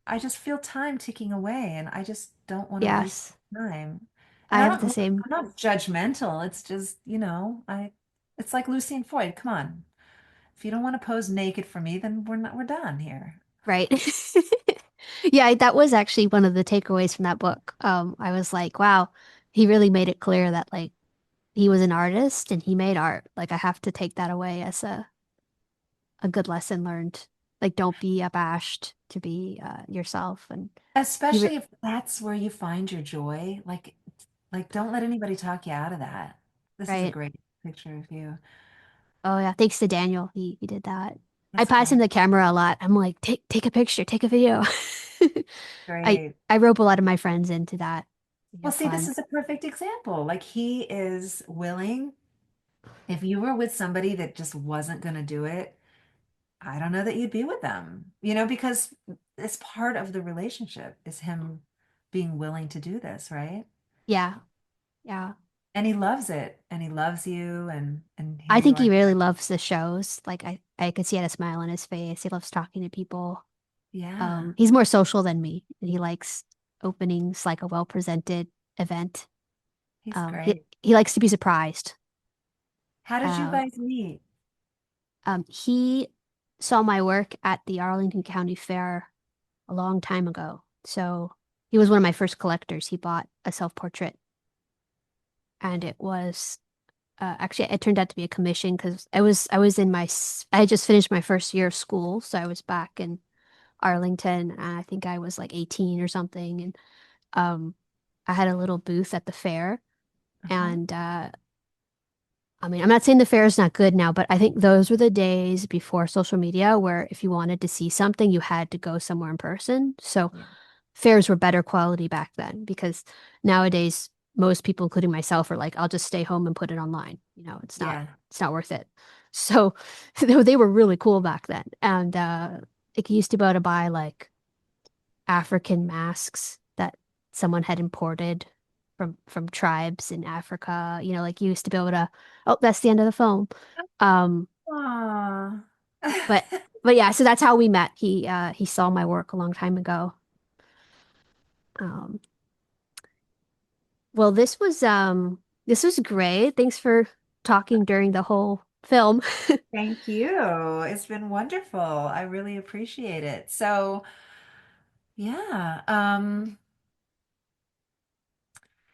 I just feel time ticking away and I just don't want to waste Yes, time. And I have the same. I'm not judgmental. It's just, it's like Lucy and Floyd. Come on. If you don't want to pose naked for me, then we're done here. Right. Yeah, that was actually one of the takeaways from that book. I was like, wow, he really made it clear that like he was an artist and he made art. Like I have to take that away as a good lesson learned. Like don't be abashed to be yourself. And he re Especially if that's where you find your joy. Like don't let anybody talk you out of that. This is a right. great picture of you. Oh yeah, thanks to Daniel. He did that. I That's pass him great. the camera a lot. I'm like, take a picture, take a video. Great. I rope a lot of my friends into that. We Well, have see, this fun. is a perfect example. Like he is willing. If you were with somebody that just wasn't going to do it, I don't know that you'd be with them, because it's part of the relationship is him being willing to do this, right? Yeah, yeah. And he loves it and he loves you and here I you think are. he really loves the shows. Like I could see a smile on his face. He loves talking to people. Yeah, He's more social than me, and he likes openings like a well-presented event. he's He likes to be surprised. How did you Uh, guys meet? he saw my work at the Arlington County Fair a long time ago. So he was one of my first collectors. He bought a self-portrait, and it was actually it turned out to be a commission because I was in I had just finished my first year of school, so I was back in Arlington, and I think I was like 18 or something, and um, I had a little booth at the fair, Uh-huh. and I mean, I'm not saying the fair is not good now, but I think those were the days before social media where if you wanted to see something, you had to go somewhere in person. So Yeah. fairs were better quality back then because nowadays most people, including myself, are like, I'll just stay home and put it online. Yeah. It's not worth it. So they were really cool back then. And like you used to be able to buy like African masks that someone had imported from tribes in Africa. Like you used to be able to, oh, that's the end of the phone. Um, Aw. but but yeah, so that's how we met. He saw my work a long time ago. Um, well, this was great. Thanks for talking during the whole film. Thank you. It's been wonderful. I really appreciate it. So, yeah.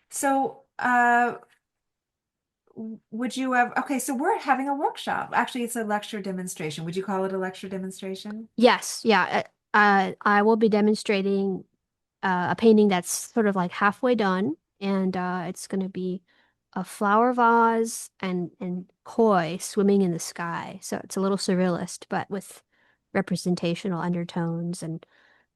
So would you have, okay, so we're having a workshop. Actually, it's a lecture demonstration. Would you call it a lecture demonstration? Yes, yeah. I will be demonstrating a painting that's sort of like halfway done, and it's going to be a flower vase and koi swimming in the sky. So it's a little surrealist, but with representational undertones. And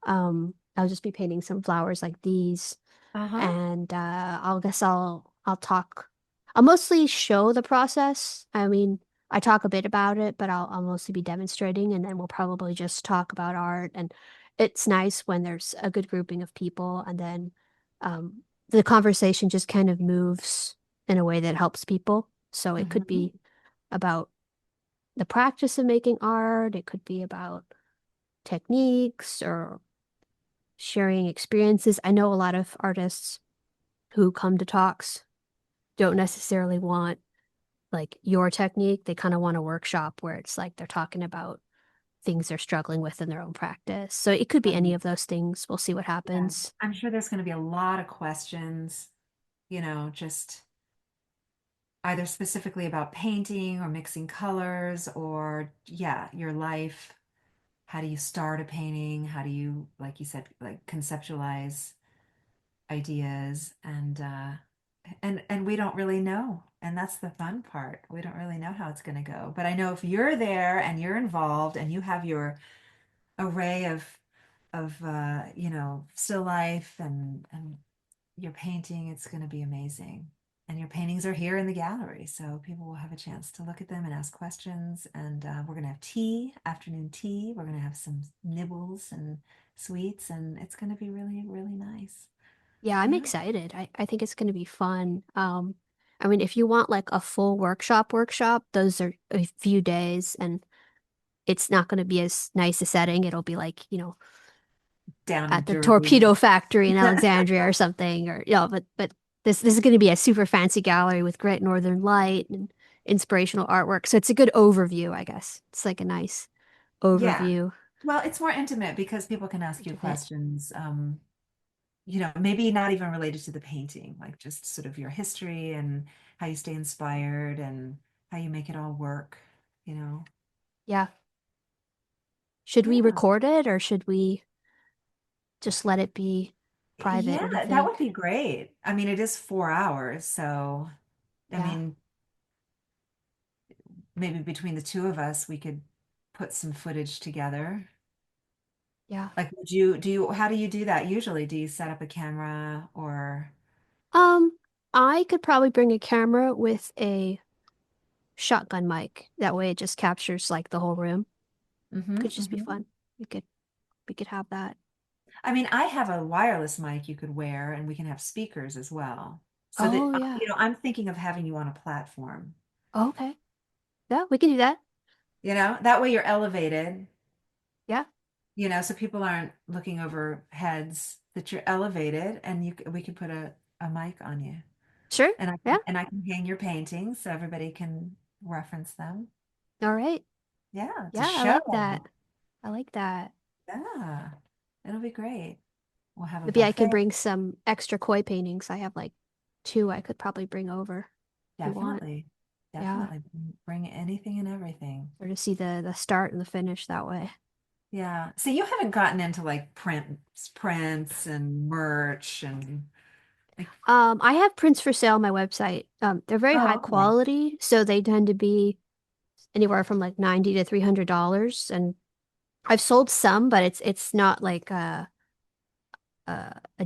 I'll just be painting some flowers like these, Uh-huh. and I'll guess I'll talk. I'll mostly show the process. I mean, I talk a bit about it, but I'll mostly be demonstrating, and then we'll probably just talk about art. And it's nice when there's a good grouping of people, and then the conversation just kind of moves in a way that helps people. So it could Hmm. be about the practice of making art. It could be about techniques or sharing experiences. I know a lot of artists who come to talks don't necessarily want like your technique. They kind of want a workshop where it's like they're talking about things they're struggling with in their own practice. So it could be any Right. of those things. We'll see what Yeah. happens. I'm sure there's going to be a lot of questions, just either specifically about painting or mixing colors or, yeah, your life. How do you start a painting? How do you, like you said, like conceptualize ideas and we don't really know. And that's the fun part. We don't really know how it's going to go. But I know if you're there and you're involved and you have your array of still life and your painting, it's going to be amazing. And your paintings are here in the gallery, so people will have a chance to look at them and ask questions. And we're going to have tea, afternoon tea. We're going to have some nibbles and sweets, and it's going to be really, really nice. Yeah, I'm Yeah. excited. I think it's going to be fun. I mean, if you want like a full workshop, those are a few days and it's not going to be as nice a setting. It'll be like, Down in at the Jersey. torpedo factory in Alexandria or something, or but this is going to be a super fancy gallery with great northern light and inspirational artwork. So it's a good overview, I guess. It's like a nice Yeah. overview, Well, it's more intimate because people can ask you intimate. questions, maybe not even related to the painting, like just sort of your history and how you stay inspired and how you make it all work, you know. Yeah. Should we Yeah. record it or should we just let it be private? Yeah, What do you that would think? be great. I mean, it is 4 hours, so I Yeah. mean, maybe between the two of us, we could put some footage together. Yeah. Like, how do you do that usually? Do you set up a camera or? Um, I could probably bring a camera with a shotgun mic. That way it just captures like the whole room. Hmm. Could just be Hmm. fun. We could we could have that. I mean, I have a wireless mic you could wear, and we can have speakers as well. So that, Oh yeah. I'm thinking of having you on a platform. Oh, okay. Yeah, we can do that. That way you're elevated, Yeah, so people aren't looking over heads, that you're elevated, and we could put a mic on you, sure. and I Yeah. can, and I can hang your paintings so everybody can reference them. All right. Yeah, it's a Yeah, I like show. that. I like that. Yeah, it'll be great. We'll have a Maybe I can buffet. bring some extra koi paintings. I have like two I could probably bring over if you want. Definitely, Yeah. definitely bring anything and everything. Or to see the start and the finish that way. Yeah. So you haven't gotten into like prints and merch and Like, I have prints for sale on my website. They're very high oh, okay. quality, so they tend to be anywhere from like 90 to $300. And I've sold some, but it's not like a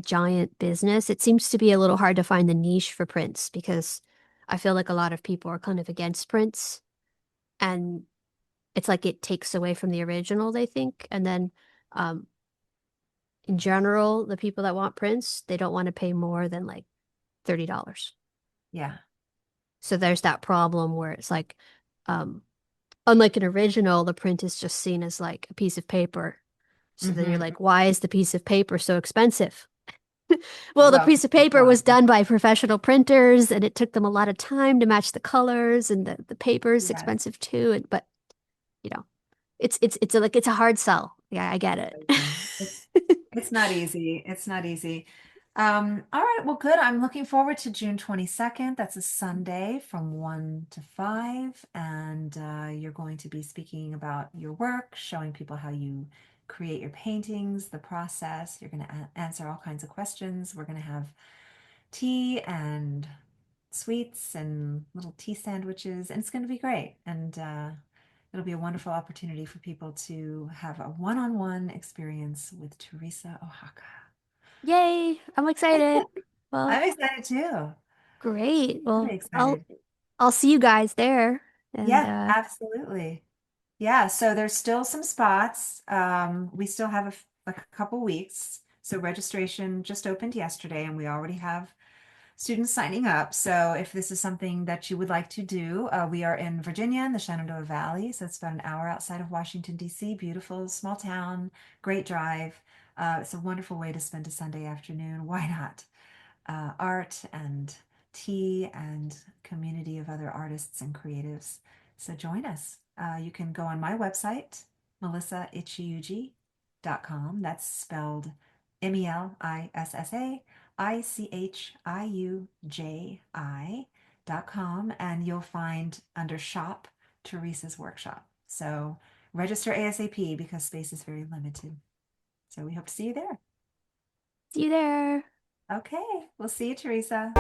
giant business. It seems to be a little hard to find the niche for prints because I feel like a lot of people are kind of against prints, and it's like it takes away from the original, they think. And then um in general, the people that want prints, they don't want to pay more than like $30. Yeah. So there's that problem where it's like, um, unlike an original, the print is just seen as like a piece of paper. So then you're Hmm. like, why is the piece of paper so expensive? Well, the Well, piece of that's paper why. was done by professional printers and it took them a lot of time to match the colors, and the paper is Yes. expensive too. And but you know, like it's a hard sell. Yeah, I get it. Yeah. It's not easy. It's not easy. All right, well, good. I'm looking forward to June 22nd. That's a Sunday from 1 to 5. And you're going to be speaking about your work, showing people how you create your paintings, the process. You're going to answer all kinds of questions. We're going to have tea and sweets and little tea sandwiches, and it's going to be great. And it'll be a wonderful opportunity for people to have a one-on-one experience with Teresa Oaxaca. Yay, I'm excited. Well, I'm excited too. great. Really Well, excited. I'll see you guys there. And Yeah, absolutely. Yeah, so there's still some spots. We still have like a couple weeks. So registration just opened yesterday, and we already have students signing up. So if this is something that you would like to do, we are in Virginia in the Shenandoah Valley. So it's about an hour outside of Washington, D.C. Beautiful small town, great drive. It's a wonderful way to spend a Sunday afternoon. Why not? Art and tea and community of other artists and creatives. So join us. You can go on my website, melissaichiuji.com. That's spelled Melissaichiuji.com, and you'll find under shop Teresa's workshop. So register ASAP because space is very limited. So we hope to see you there. see you there. Okay, we'll see you, Teresa.